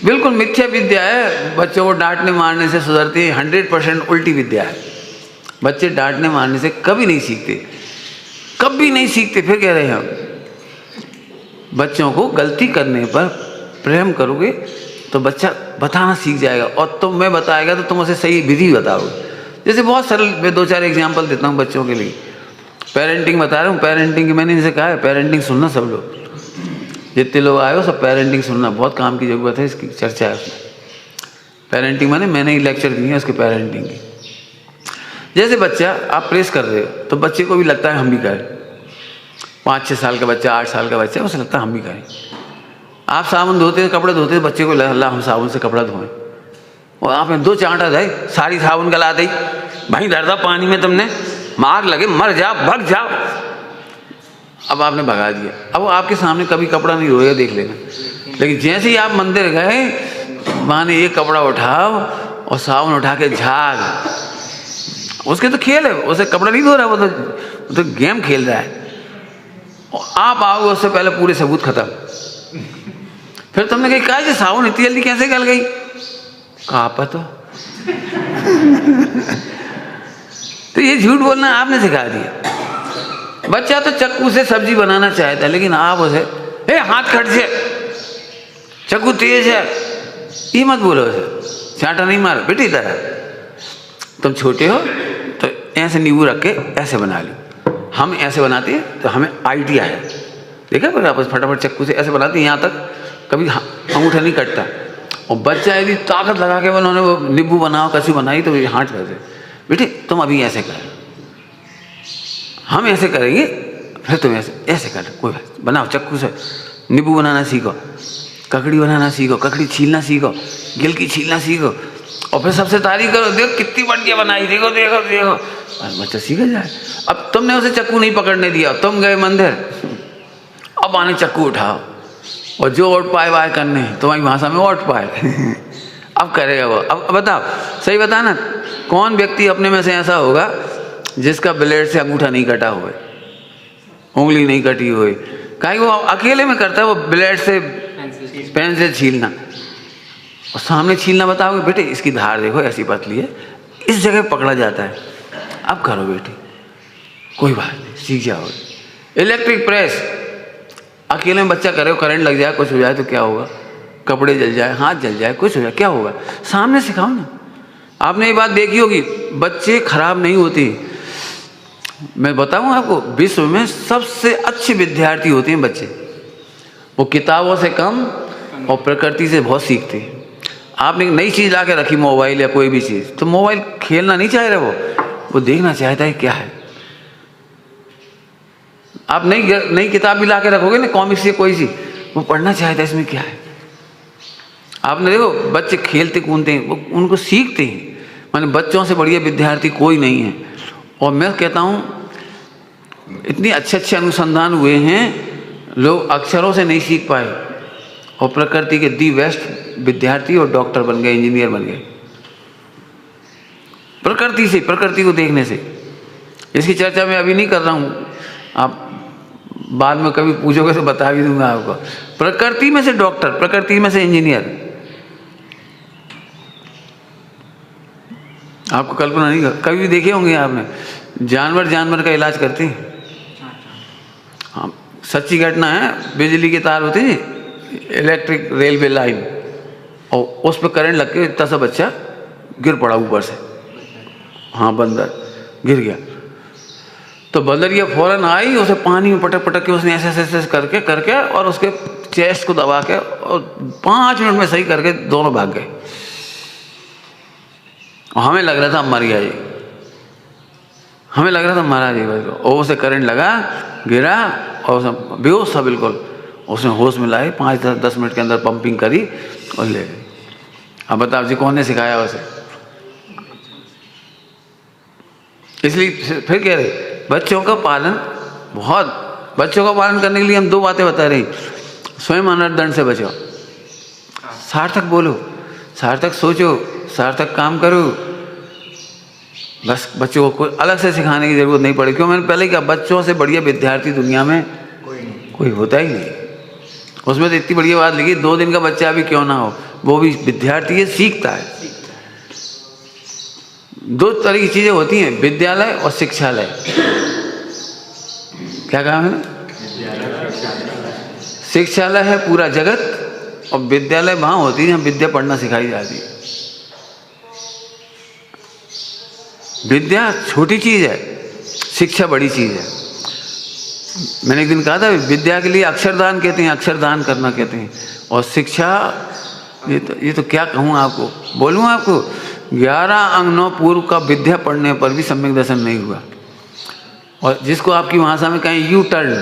बिल्कुल मिथ्या विद्या है, बच्चों को डांटने मारने से सुधरती है, 100% उल्टी विद्या है। बच्चे डांटने मारने से कभी नहीं सीखते, कभी नहीं सीखते। फिर कह रहे हैं हम, बच्चों को गलती करने पर प्रेम करोगे तो बच्चा बताना सीख जाएगा, और तुम्हें बताएगा तो तुम उसे सही विधि बताओगे। जैसे बहुत सरल, मैं 2-4 एग्जाम्पल देता हूँ बच्चों के लिए। पेरेंटिंग बता रहा हूँ, पेरेंटिंग की मैंने इनसे कहा है, पेरेंटिंग सुनना सब लोग, जितने लोग आए हो सब पेरेंटिंग सुनना, बहुत काम की ज़रूरत है, इसकी चर्चा है उसमें। पेरेंटिंग मैंने ही लेक्चर दिए हैं उसके पेरेंटिंग की। जैसे बच्चा आप प्रेस कर रहे हो तो बच्चे को भी लगता है हम भी करें। 5-6 साल का बच्चा, 8 साल का बच्चा, उसे लगता है हम भी करें। आप साबुन धोते, कपड़े धोते, बच्चे को लगा हम साबुन से कपड़ा धोएं, और आपने 2 चांटा जाए, सारी साबुन गला दी, भाई डरदा पानी में तुमने, मार लगे, मर जाओ, भग जाओ। अब आपने भगा दिया, अब वो आपके सामने कभी कपड़ा नहीं धोएगा, देख लेना। लेकिन जैसे ही आप मंदिर गए, माने ये कपड़ा उठाओ और साबुन उठा के झाग, उसके तो खेल है, उसे कपड़ा नहीं धो रहा, वो तो गेम खेल रहा है। और आप आओगे उससे पहले पूरे सबूत खत्म। फिर तुमने कहा कि साबुन इतनी जल्दी कैसे गल गई? कहा पता तो ये झूठ बोलना आपने सिखा दिया। बच्चा तो चक्कू से सब्जी बनाना चाहता है, लेकिन आप उसे हाथ खट से, चक्कू तेज है, ये मत बोलो उसे, चांटा नहीं मारो बेटी तरह। तुम छोटे हो तो ऐसे नींबू रख के ऐसे बना लो, हम ऐसे बनाते हैं तो हमें आइडिया है, देखा पर आप फटाफट चक्कू से ऐसे बनाते हैं, यहाँ तक कभी अंगूठा नहीं कटता। और बच्चा यदि ताकत लगा के उन्होंने वो नींबू बनाओ, कसी बनाई, तो ये हाथ कर दे, बेटे तुम अभी ऐसे कर, हम ऐसे करेंगे, फिर तुम ऐसे कर, कोई बात बनाओ, चक्कू से नींबू बनाना सीखो, ककड़ी बनाना सीखो, ककड़ी छीलना सीखो, गिलकी छीलना सीखो, और फिर सबसे तारीफ करो, देखो कितनी बढ़िया बनाई, देखो देखो देखो, और बच्चा सीख जाए। अब तुमने उसे चक्कू नहीं पकड़ने दिया, तुम गए मंदिर, अब आने चक्कू उठाओ, और जो ओट पाए वाय करने, तुम्हारी भाषा में ओट पाए अब करेगा वो। अब बताओ, सही बता ना, कौन व्यक्ति अपने में से ऐसा होगा जिसका ब्लेड से अंगूठा नहीं कटा हुआ, उंगली नहीं कटी हुई? काहे वो अकेले में करता है, वो ब्लेड से, पेन से छीलना, और सामने छीलना बताओगे, बेटे इसकी धार देखो ऐसी पतली है, इस जगह पकड़ा जाता है, अब करो बेटे, कोई बात नहीं, सीख जाओगे। इलेक्ट्रिक प्रेस अकेले में बच्चा करे, करंट लग जाए, कुछ हो जाए तो क्या होगा, कपड़े जल जाए, हाथ जल जाए, कुछ हो जाए, क्या होगा? सामने सिखाओ ना। आपने ये बात देखी होगी, बच्चे खराब नहीं होते। मैं बताऊं आपको, विश्व में सबसे अच्छे विद्यार्थी होते हैं बच्चे, वो किताबों से कम और प्रकृति से बहुत सीखते हैं। आपने एक नई चीज़ ला के रखी, मोबाइल या कोई भी चीज़, तो मोबाइल खेलना नहीं चाह रहा, वो देखना चाहता है क्या है। आप नई किताब भी ला के रखोगे ना, कॉमिक्स या कोई सी, वो पढ़ना चाहता है इसमें क्या है। आपने देखो बच्चे खेलते कूदते हैं, वो उनको सीखते हैं, माने बच्चों से बढ़िया विद्यार्थी कोई नहीं है। और मैं कहता हूँ इतने अच्छे अच्छे अनुसंधान हुए हैं, लोग अक्षरों से नहीं सीख पाए, और प्रकृति के दी बेस्ट विद्यार्थी और डॉक्टर बन गए, इंजीनियर बन गए, प्रकृति से, प्रकृति को देखने से। इसकी चर्चा मैं अभी नहीं कर रहा हूँ, आप बाद में कभी पूछोगे तो बता भी दूंगा आपको। प्रकृति में से डॉक्टर, प्रकृति में से इंजीनियर, आपको कल्पना नहीं, कभी भी देखे होंगे आपने, जानवर का इलाज करते हैं। हाँ, सच्ची घटना है, बिजली के तार होते हैं, इलेक्ट्रिक रेलवे लाइन, और उस पर करंट लग के इतना सा बच्चा गिर पड़ा ऊपर से, हाँ बंदर गिर गया, तो बंदरिया फौरन आई, उसे पानी में पटक पटक के उसने ऐसे ऐसे करके और उसके चेस्ट को दबा के, और 5 मिनट में सही करके दोनों भाग गए। हमें लग रहा था मर गया ये, हमें लग रहा था मारा जी भाई को, और उसे करंट लगा, गिरा, और उसने बेहोश था बिल्कुल, उसने होश में लाए, 5-10 मिनट के अंदर पंपिंग करी और ले गई। अब बताओ जी कौन ने सिखाया उसे? इसलिए फिर कह रहे बच्चों का पालन, बच्चों का पालन करने के लिए हम 2 बातें बता रहे, स्वयं अनर्थ दंड से बचो, सार्थक बोलो, सार्थक सोचो, सार्थक काम करो। बस बच्चों को अलग से सिखाने की ज़रूरत नहीं पड़ी। क्यों? मैंने पहले कहा बच्चों से बढ़िया विद्यार्थी दुनिया में कोई होता ही नहीं। उसमें तो इतनी बढ़िया बात लिखी, 2 दिन का बच्चा भी क्यों ना हो, वो भी विद्यार्थी है, सीखता है। 2 तरह की चीज़ें होती हैं, विद्यालय और शिक्षालय। क्या कहा मैंने? शिक्षालय है पूरा जगत, और विद्यालय वहाँ होती है जहाँ विद्या पढ़ना सिखाई जाती है। विद्या छोटी चीज़ है, शिक्षा बड़ी चीज़ है। मैंने एक दिन कहा था विद्या के लिए अक्षरदान कहते हैं, अक्षरदान करना कहते हैं, और शिक्षा ये तो क्या कहूँ आपको, बोलूँ आपको 11 अंग 9 पूर्व का विद्या पढ़ने पर भी सम्यक दर्शन नहीं हुआ। और जिसको आपकी भाषा में कहें यू टर्न,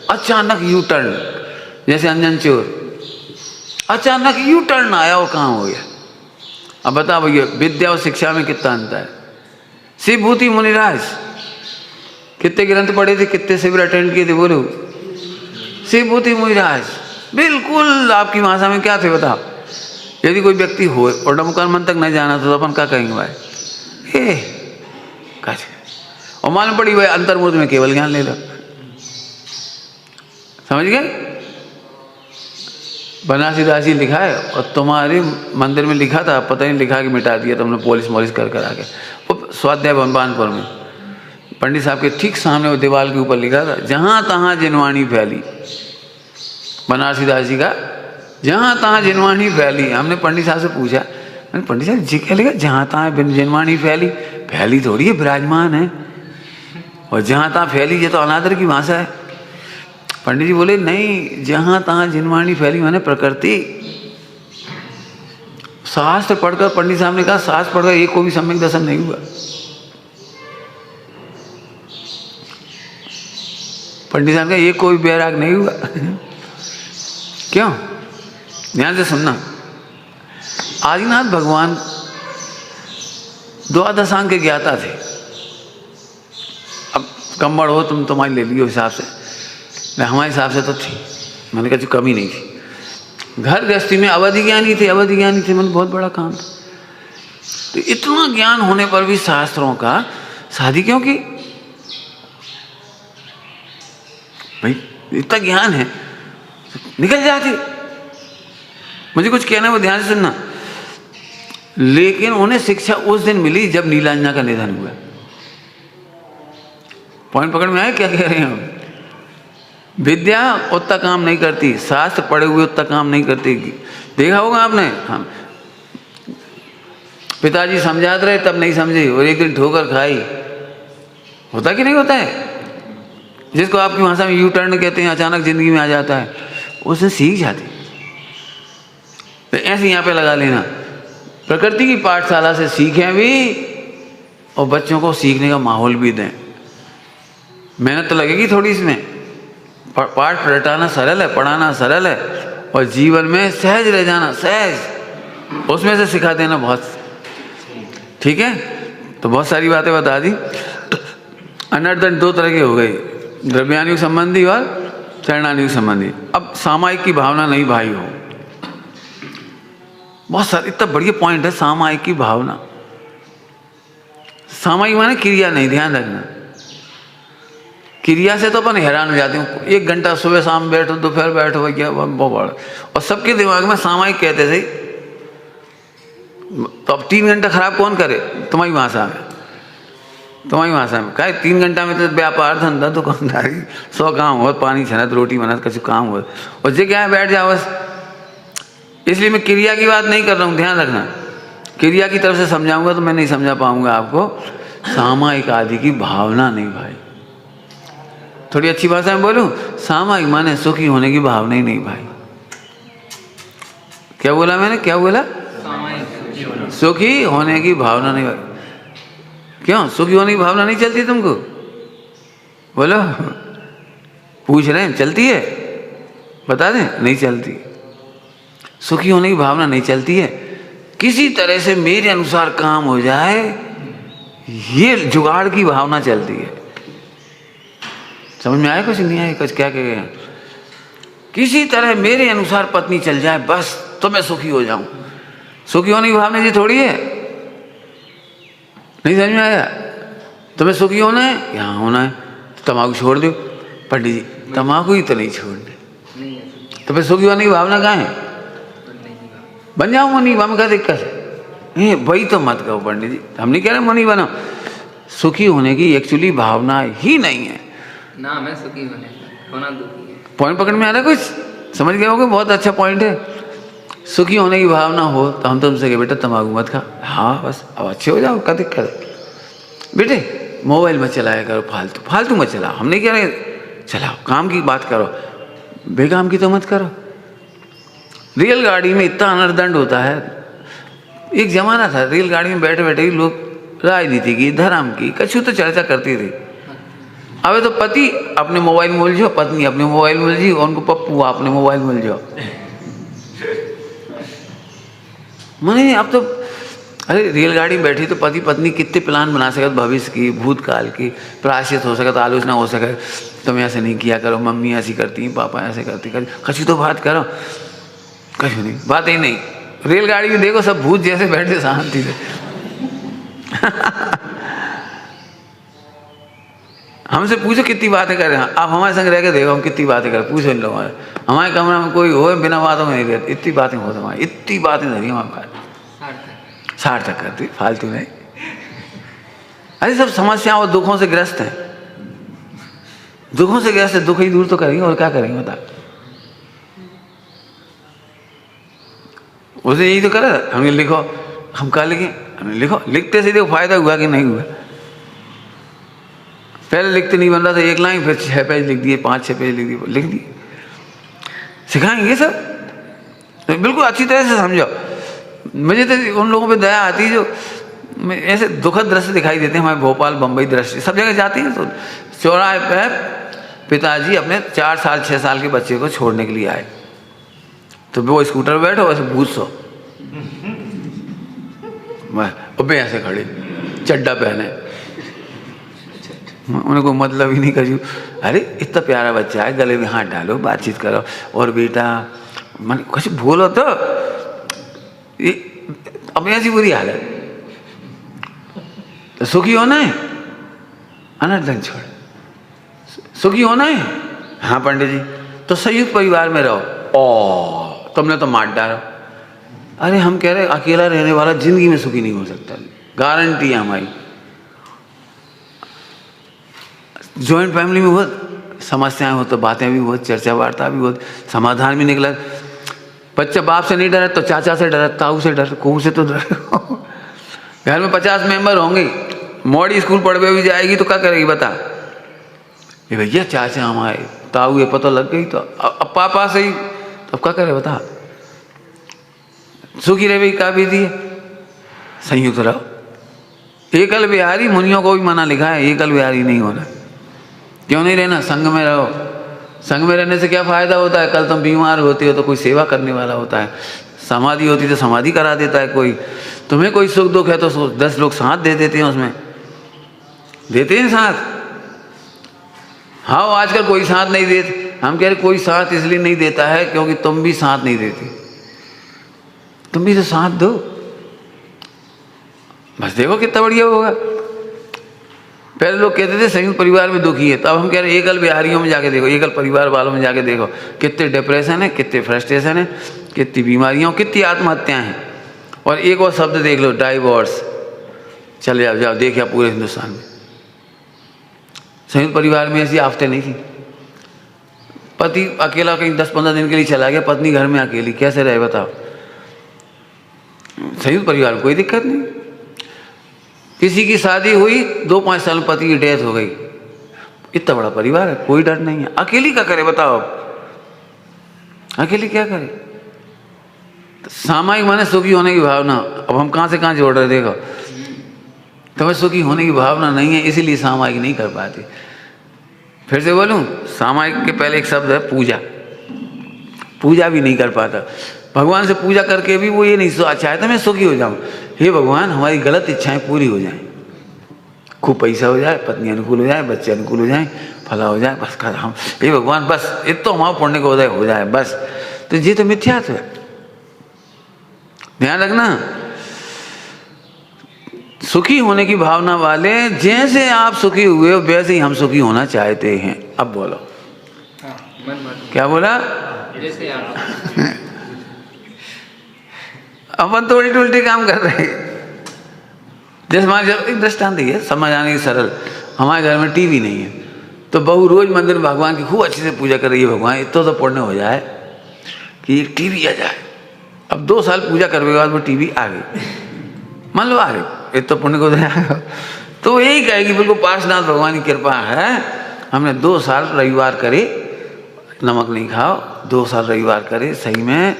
अचानक यू टर्न, जैसे अंजन चोर अचानक यू टर्न आया, वो कहाँ हो गया? अब बताओ भैया विद्या और शिक्षा में कितना अंतर है। शिव भूति मुनिराज कितने ग्रंथ पढ़े थे, कितने शिविर अटेंड किए थे, बोलो? शिव भूति मुनिराज बिल्कुल आपकी भाषा में क्या थे बताओ? यदि कोई व्यक्ति हो और डमकर मन तक नहीं जाना तो अपन क्या कहेंगे भाई? और मालूम पड़ी भाई अंतर्मूर्त में केवल ज्ञान ले लो। समझ गए? बनारसी दासी लिखा है, और तुम्हारे मंदिर में लिखा था, पता नहीं लिखा कि मिटा दिया तुमने पॉलिश मॉलिश कर आके। वो स्वाध्याय बनबानपुर में पंडित साहब के ठीक सामने वो दीवार के ऊपर लिखा था, जहाँ तहाँ जिनवाणी फैली। बनारसी दासी का जहाँ तहाँ जिनवाणी फैली। हमने पंडित साहब से पूछा, मैंने पंडित साहब जी क्या लिखा, जहाँ तहाँ जिनवाणी फैली? फैली थोड़ी है, विराजमान है। और जहाँ तहाँ फैली ये तो अनादर की भाषा है। पंडित जी बोले नहीं, जहाँ तहाँ जिनवाणी फैली माने प्रकृति। शास्त्र पढ़कर पंडित साहब ने कहा, शास्त्र पढ़कर एक को भी सम्यक दर्शन नहीं हुआ। पंडित साहब का एक को भी बैराग नहीं हुआ। क्यों? ध्यान से सुनना। आदिनाथ भगवान द्वादशांग के ज्ञाता थे। अब कम्बड़ हो तुम, तुम्हारी ले लियो हिसाब से, हमारे हिसाब से तो थी। मैंने कहा जो कमी नहीं थी। घर गृहस्थी में अवधि ज्ञानी थे, अवधि ज्ञानी थे, मैंने बहुत बड़ा काम था। तो इतना ज्ञान होने पर भी शास्त्रों का शादी क्यों की? भाई इतना ज्ञान है, निकल जाती। मुझे कुछ कहना है वो ध्यान से सुनना। लेकिन उन्हें शिक्षा उस दिन मिली जब नीलांजना का निधन हुआ। पॉइंट पकड़ में आया क्या कह रहे हैं हम? विद्या उतना काम नहीं करती, शास्त्र पढ़े हुए उतना काम नहीं करती। देखा होगा आपने, हम पिताजी समझाते रहे तब नहीं समझे, और एक दिन ठोकर खाई। होता कि नहीं होता है? जिसको आपकी भाषा में यू टर्न कहते हैं, अचानक जिंदगी में आ जाता है, उससे सीख जाती। तो ऐसे यहाँ पे लगा लेना, प्रकृति की पाठशाला से सीखें भी और बच्चों को सीखने का माहौल भी दें। मेहनत तो लगेगी थोड़ी इसमें। पाठ रटाना सरल है, पढ़ाना सरल है, और जीवन में सहज रह जाना, सहज उसमें से सिखा देना बहुत। ठीक है? तो बहुत सारी बातें बता दी। अनर्दन 2 तरह के हो गए, द्रव्यानुग संबंधी और चरणानुग संबंधी। अब सामायिक की भावना नहीं भाई हो, बहुत सारे इतना बढ़िया पॉइंट है सामायिक की भावना। सामायिक माने क्रिया नहीं, ध्यान रखना। क्रिया से तो अपन हैरान हो जाते हैं। 1 घंटा सुबह शाम बैठो, दोपहर बैठो, भैया बहुत बड़ा। और सबके दिमाग में सामायिक कहते थे, तो अब 3 घंटा खराब कौन करे? तुम्हारी भाषा में, तुम्हारी भाषा में कहे 3 घंटा में तो व्यापार धंधा दुकानदारी 100 काम हो, पानी छनत रोटी बनत कुछ काम हो, और जे क्या है बैठ जाओ बस। इसलिए मैं क्रिया की बात नहीं कर रहा हूँ, ध्यान रखना। क्रिया की तरफ से समझाऊंगा तो मैं नहीं समझा पाऊंगा आपको। सामायिक आदि की भावना नहीं भाई। थोड़ी अच्छी भाषा में बोलूं, सामायिक माने सुखी होने की भावना ही नहीं भाई। क्या बोला मैंने, क्या बोला? सुखी होने की भावना नहीं भाई। क्यों सुखी होने की भावना नहीं चलती तुमको? बोलो, पूछ रहे हैं, चलती है? बता दें, नहीं चलती। सुखी होने की भावना नहीं चलती है। किसी तरह से मेरे अनुसार काम हो जाए, ये जुगाड़ की भावना चलती है। समझ में आया? कुछ नहीं आया? कुछ क्या कह गए? किसी तरह मेरे अनुसार पत्नी चल जाए बस, तो मैं सुखी हो जाऊं। सुखी होने की भावना जी थोड़ी है, नहीं समझ में आया? तुम्हें सुखी होना है, यहाँ होना है तो तम्बाकू छोड़ दो। पंडित जी तम्बाकू ही तो नहीं छोड़ने, नहीं है तो फिर सुखी होने की भावना कहाँ है? बन जाओ मुनि, हम क्या दिक्कत है? वही तो मत कहो पंडित जी, हम नहीं कह रहे मुनि बनो। सुखी होने की एक्चुअली भावना ही नहीं है ना, मैं सुखी होना दुखी है। पॉइंट पकड़ में आ रहा है? कुछ समझ गए होगे? बहुत अच्छा पॉइंट है। सुखी होने की भावना हो तो हम तुमसे कहे बेटा तम्बाकू मत खा, हाँ बस अब अच्छे हो जाओ, क्या दिक्कत है? बेटे मोबाइल मत चलाया करो, फालतू फालतू मत चलाओ, हम नहीं कह रहे चलाओ, काम की बात करो, बेकाम की तो मत करो। रेल गाड़ी में इतना अनर्दंड होता है। एक जमाना था रेल गाड़ी में बैठे बैठे ही लोग राजनीति की, धर्म की कछु तो चर्चा करती थी। अब तो पति अपने मोबाइल में उलझो, पत्नी अपने मोबाइल में उलझी, और उनको पप्पू अपने मोबाइल में उलझो। मैंने अब तो अरे रेलगाड़ी में बैठी तो पति पत्नी कितने प्लान बना सके, भविष्य की, भूतकाल की, प्रायश्चित हो सके, तो आलोचना हो सके, तुम ऐसे नहीं किया करो, मम्मी ऐसी करती, पापा ऐसे करती, कछु तो बात करो, कछु नहीं, बात ही नहीं। रेलगाड़ी में देखो सब भूत जैसे बैठे शांति से। हमसे पूछो कितनी बातें कर रहे हैं आप, हमारे संग रह के देखो हम कितनी बातें कर, पूछो इन लोगों से। हमारे कमरे में कोई हो बिना बातों में नहीं रहती, इतनी बातें हो हमारी, इतनी बातें धरी हमारे सार्थक करती, फालतू नहीं। अरे सब समस्याओं और दुखों से ग्रस्त हैं, दुखों से ग्रस्त है, दुख ही दूर तो करेंगे और क्या करेंगे बता। उसे यही तो करे, हमें लिखो, हम क्या लिखें, हमें लिखो, लिखते से देखो फायदा हुआ कि नहीं हुआ। पहले लिखते नहीं बन रहा था एक लाइन, फिर 6 पेज लिख दिए, 5-6 पेज लिख दिए। सिखाएंगे सब, तो बिल्कुल अच्छी तरह से समझो। मुझे तो उन लोगों पे दया आती है जो ऐसे दुखद दृश्य दिखाई देते हैं। हमारे भोपाल, बम्बई दृश्य सब जगह जाती हैं तो चौराहे पर पिताजी अपने 4 साल 6 साल के बच्चे को छोड़ने के लिए आए, तो वो स्कूटर बैठो वैसे भूत सो, मैं ऐसे खड़े चड्डा पहने, उनको मतलब ही नहीं करी। अरे इतना प्यारा बच्चा है, गले में हाथ डालो, बातचीत करो, और बेटा मन कुछ बोलो तो अब ऐसी बुरी हालत। तो सुखी होना है, अनर्दन छोड़, सुखी होना है, हाँ पंडित जी तो संयुक्त परिवार में रहो। ओ तुमने तो मार डालो। अरे हम कह रहे अकेला रहने वाला जिंदगी में सुखी नहीं हो सकता, गारंटी है हमारी। जॉइंट फैमिली में बहुत समस्याएं हो तो बातें भी बहुत, चर्चा वार्ता भी बहुत, समाधान भी निकला। बच्चा बाप से नहीं डरा तो चाचा से डरा, ताऊ से डर, कोऊ से तो डर। घर में 50 मेंबर होंगे, मॉडी स्कूल पढ़वे भी जाएगी तो क्या करेगी बता, ये भैया चाचा हमारे, ताऊ ये पता लग गई तो अब पापा से ही, तो अब क्या करे बता। सुखी रहे का भी दिए, संयुक्त रहो। एकल बिहारी, मुनियों को भी मना लिखा है, एकल बिहारी नहीं होना। क्यों नहीं रहना, संग में रहो। संग में रहने से क्या फायदा होता है, कल तुम बीमार होते हो तो कोई सेवा करने वाला होता है, समाधि होती तो समाधि करा देता है कोई, तुम्हें कोई सुख दुख है तो 10 लोग साथ दे देते हैं, उसमें देते हैं साथ। हाँ आजकल कोई साथ नहीं देते, हम कह रहे कोई साथ इसलिए नहीं देता है क्योंकि तुम भी साथ नहीं देते, तुम भी तो साथ दो, बस देखो कितना बढ़िया होगा। पहले लोग कहते थे संयुक्त परिवार में दुखी है, तो अब हम कह रहे हैं एकल बिहारियों में जाके देखो, एकल परिवार वालों में जाके देखो कितने डिप्रेशन है, कितने फ्रस्ट्रेशन है, कितनी बीमारियाँ, कितनी आत्महत्याएं हैं। और एक और शब्द देख लो, डाइवोर्स, चले जाओ देखिए पूरे हिंदुस्तान में। संयुक्त परिवार में ऐसी आफतें नहीं थी। पति अकेला कहीं 10-15 दिन के लिए चला गया, पत्नी घर में अकेली, कैसे रहे बताओ। संयुक्त परिवार में कोई दिक्कत नहीं। किसी की शादी हुई 2-5 साल में पति की डेथ हो गई, इतना बड़ा परिवार है, कोई डर नहीं है। अकेली क्या करे बताओ, अकेली क्या करे। तो सामायिक माने सुखी होने की भावना, अब हम कहाँ से कहाँ जोड़ रहे देखो। तुम्हें सुखी होने की भावना नहीं है, इसीलिए सामायिक नहीं कर पाते। फिर से बोलूं, सामायिक के पहले एक शब्द है पूजा, पूजा भी नहीं कर पाता। भगवान से पूजा करके भी वो ये नहीं चाहता मैं सुखी हो जाऊं, हे भगवान हमारी गलत इच्छाएं पूरी हो जाएं, खूब पैसा हो जाए, पत्नी अनुकूल हो जाए, बच्चे अनुकूल हो जाए, फला हो जाए, बस कर हम, हे भगवान बस इतना हमारा पुण्य का उदय हो जाए बस। तो ये तो मिथ्यात्व है, ध्यान रखना, सुखी होने की भावना वाले, जैसे आप सुखी हुए हो वैसे ही हम सुखी होना चाहते हैं। अब बोलो। हाँ, मन मत। क्या बोला? जैसे आप अपन तो उल्टे उल्टे काम कर रहे हैं। जैसे हमारे घर एक दृष्टांत है समझ आने की सरल, हमारे घर में टीवी नहीं है तो बहू रोज मंदिर में भगवान की खूब अच्छे से पूजा कर रही है, भगवान इतना तो पुण्य हो जाए कि एक टीवी आ जाए। अब 2 साल पूजा करने के बाद वो टीवी आ गई, मान लो आ गई, इतना पुण्य को जाएगा तो यही कहेगी बिल्कुल पार्श्वनाथ भगवान की कृपा है, हमने 2 साल रविवार करे, नमक नहीं खाओ, 2 साल रविवार करे, सही में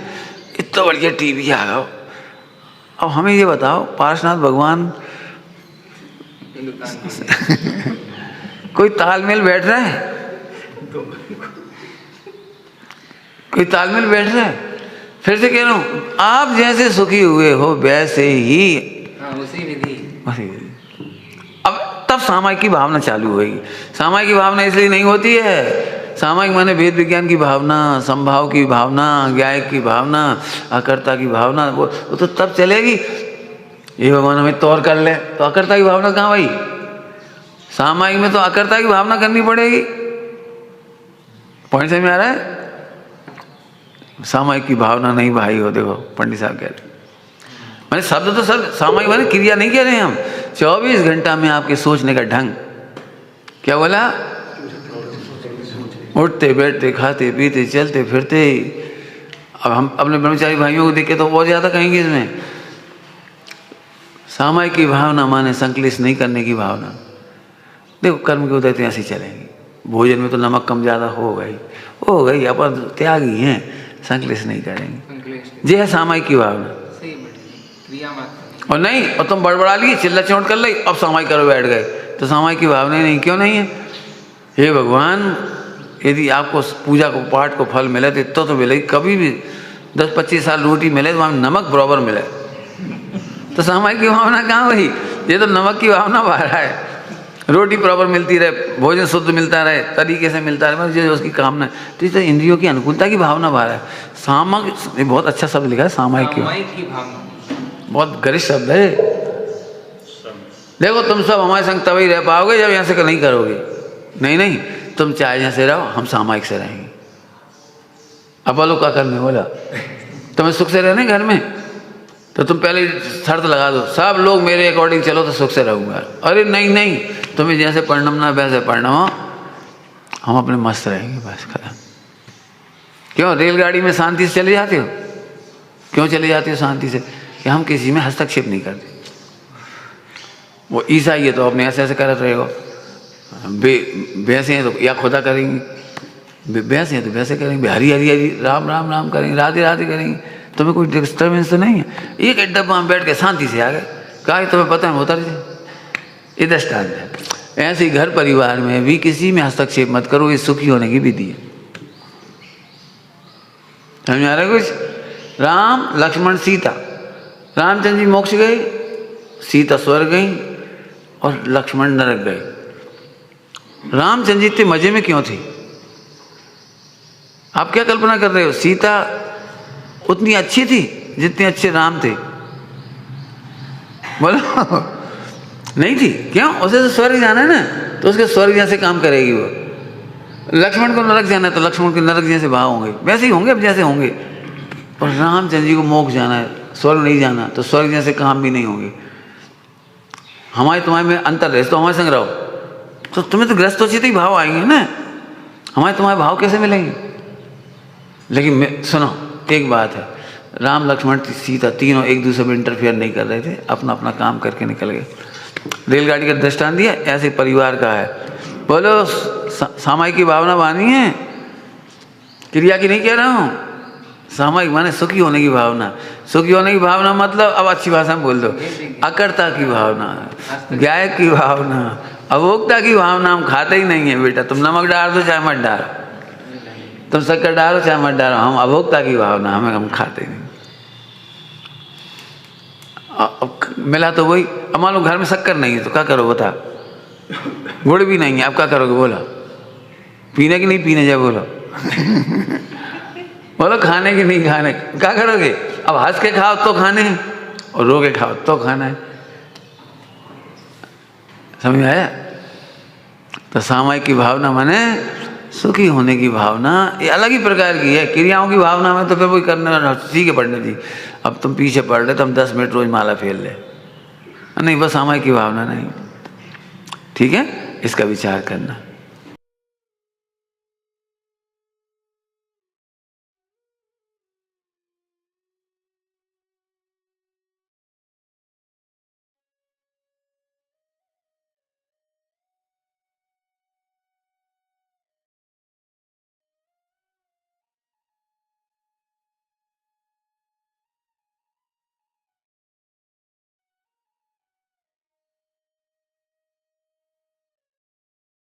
इतना बढ़िया टीवी आ गया। अब हमें ये बताओ, पार्श्वनाथ भगवान कोई तालमेल बैठ रहा है? कोई तालमेल बैठ रहा है? फिर से कह रहा हूं, आप जैसे सुखी हुए हो वैसे ही उसी विधि। अब तब सामायिक की भावना चालू होगी। सामायिक की भावना इसलिए नहीं होती है, सामायिक माने वेद विज्ञान की भावना, संभाव की भावना, ज्ञायक की भावना, अकर्ता की भावना, वो तो तब चलेगी। ये भगवान हमें तौर कर ले तो अकर्ता की भावना कहाँ भाई? सामायिक में तो अकर्ता की भावना करनी पड़ेगी। पॉइंट समझ में आ रहा है? सामायिक की भावना नहीं भाई हो, देखो पंडित साहब कह रहे मैंने शब्द तो सब सामायिक माने क्रिया नहीं कह रहे हैं हम। 24 घंटा में आपके सोचने का ढंग, क्या बोला? उठते बैठते खाते पीते चलते फिरते। अब हम अपने ब्रह्मचारी भाइयों को देख के तो बहुत ज्यादा कहेंगे इसमें। सामायिक की भावना माने संकलिष्ट नहीं करने की भावना। देखो कर्म के उदय तो ऐसे चलेंगे, भोजन में तो नमक कम ज्यादा हो गई, अपन त्यागी हैं, संकलिष्ट नहीं करेंगे। ये है सामायिक की भावना। क्रिया मात्र। और नहीं, और तुम बड़बड़ा लिए, चिल्ला चोट कर ली, अब सामायिक करो बैठ गए, तो सामायिक की भावना ही नहीं। क्यों नहीं है? हे भगवान, यदि आपको पूजा को पाठ को फल मिले तो इतना तो मिले, कभी भी 10-25 साल रोटी मिले तो वहाँ नमक बराबर मिले, तो सामायिक की भावना कहाँ हुई? ये तो नमक की भावना बाहर है। रोटी बराबर मिलती रहे, भोजन शुद्ध मिलता रहे, तरीके से मिलता रहे, जो उसकी कामना है, तो ये इंद्रियों की अनुकूलता की भावना बाहर है। सामायिक, बहुत अच्छा शब्द लिखा है सामायिक की भावना, बहुत गरिष्ठ शब्द है। देखो तुम सब हमारे संग तभी रह पाओगे जब यहाँ से नहीं करोगे। नहीं, तुम चाहे जैसे रहो, हम सामायिक से रहेंगे। अब बोलो क्या करने? बोला तुम्हें सुख से रहने घर में, तो तुम पहले शर्त लगा दो, सब लोग मेरे अकॉर्डिंग चलो तो सुख से रहूंगा। अरे नहीं, तुम्हें जैसे पढ़ना वैसे पढ़ना हो, हम अपने मस्त रहेंगे, बस खत्म। क्यों रेलगाड़ी में शांति से चले जाते हो? क्यों चले जाते हो शांति से? कि हम किसी में हस्तक्षेप नहीं करते। वो ईसाई है तो अपने ऐसे कर रहे हो, भैंसे हैं तो या खुदा करेंगे, भैंसे हैं तो वैसे करेंगे, हरी हरी हरी राम राम राम करेंगे, राधे राधे करेंगे, तुम्हें कोई डिस्टर्बेंस तो नहीं है। एक डब्बा में बैठ के शांति से आ गए, कहा तुम्हें पता है उतर जाए, ये दृष्टांत है। ऐसे ही घर परिवार में भी किसी में हस्तक्षेप मत करो, ये सुखी होने की विधि है। समझ आ रहा है कुछ? राम लक्ष्मण सीता, रामचंद्र जी मोक्ष गए, सीता स्वर्ग गई और लक्ष्मण नरक गए। रामचंद्र जी इतने मजे में क्यों थे? आप क्या कल्पना कर रहे हो? सीता उतनी अच्छी थी जितने अच्छे राम थे? बोलो नहीं थी। क्यों? उसे तो स्वर्ग जाना है ना, तो उसके स्वर्ग जैसे काम करेगी वो। लक्ष्मण को नरक जाना है तो लक्ष्मण के नरक जैसे भाव होंगे, वैसे ही होंगे अब जैसे होंगे। और रामचंद्र जी को मोक्ष जाना है, स्वर्ग नहीं जाना, तो स्वर्ग जैसे काम भी नहीं होंगे। हमारे तुम्हारे में अंतर है, तो हमारे संग रहो, तो तुम्हें तो गृहस्थोचित ही भाव आएंगे ना, हमारे तुम्हारे भाव कैसे मिलेंगे? लेकिन सुनो एक बात है, राम लक्ष्मण सीता तीनों एक दूसरे में इंटरफेयर नहीं कर रहे थे, अपना अपना काम करके निकल गए। रेलगाड़ी का दृष्टांत दिया, ऐसे परिवार का है। बोलो सामायिक की भावना बानी है, क्रिया की नहीं कह रहा हूँ। सामायिक माने सुखी होने की भावना। सुखी होने की भावना मतलब अब अच्छी भाषा में बोल दो, अकर्ता की भावना, ज्ञायक की भावना, अभोक्ता की भावना हम खाते ही नहीं है बेटा। तुम नमक डाल दो चाहे मत डालो, तुम शक्कर डालो चाहे मत डालो, हम अभोक्ता की भावना हमें, हम खाते नहीं। मिला तो वही। अब मान लो घर में शक्कर नहीं है तो क्या करो बता? गुड़ भी नहीं है, अब क्या करोगे? बोलो पीने की नहीं पीने जाए, बोलो बोलो खाने की नहीं खाने, क्या करोगे? अब हंस के खाओ तो खाने हैं और रो के खाओ तो खाना है। समझ में आया? तो सामायिक की भावना माने सुखी होने की भावना, ये अलग ही प्रकार की है। क्रियाओं की भावना में तो फिर वही करने, ठीक है पढ़ने दी, अब तुम पीछे पढ़ रहे तो हम 10 मिनट रोज माला फेर ले, नहीं, बस सामायिक की भावना नहीं। ठीक है, इसका विचार करना।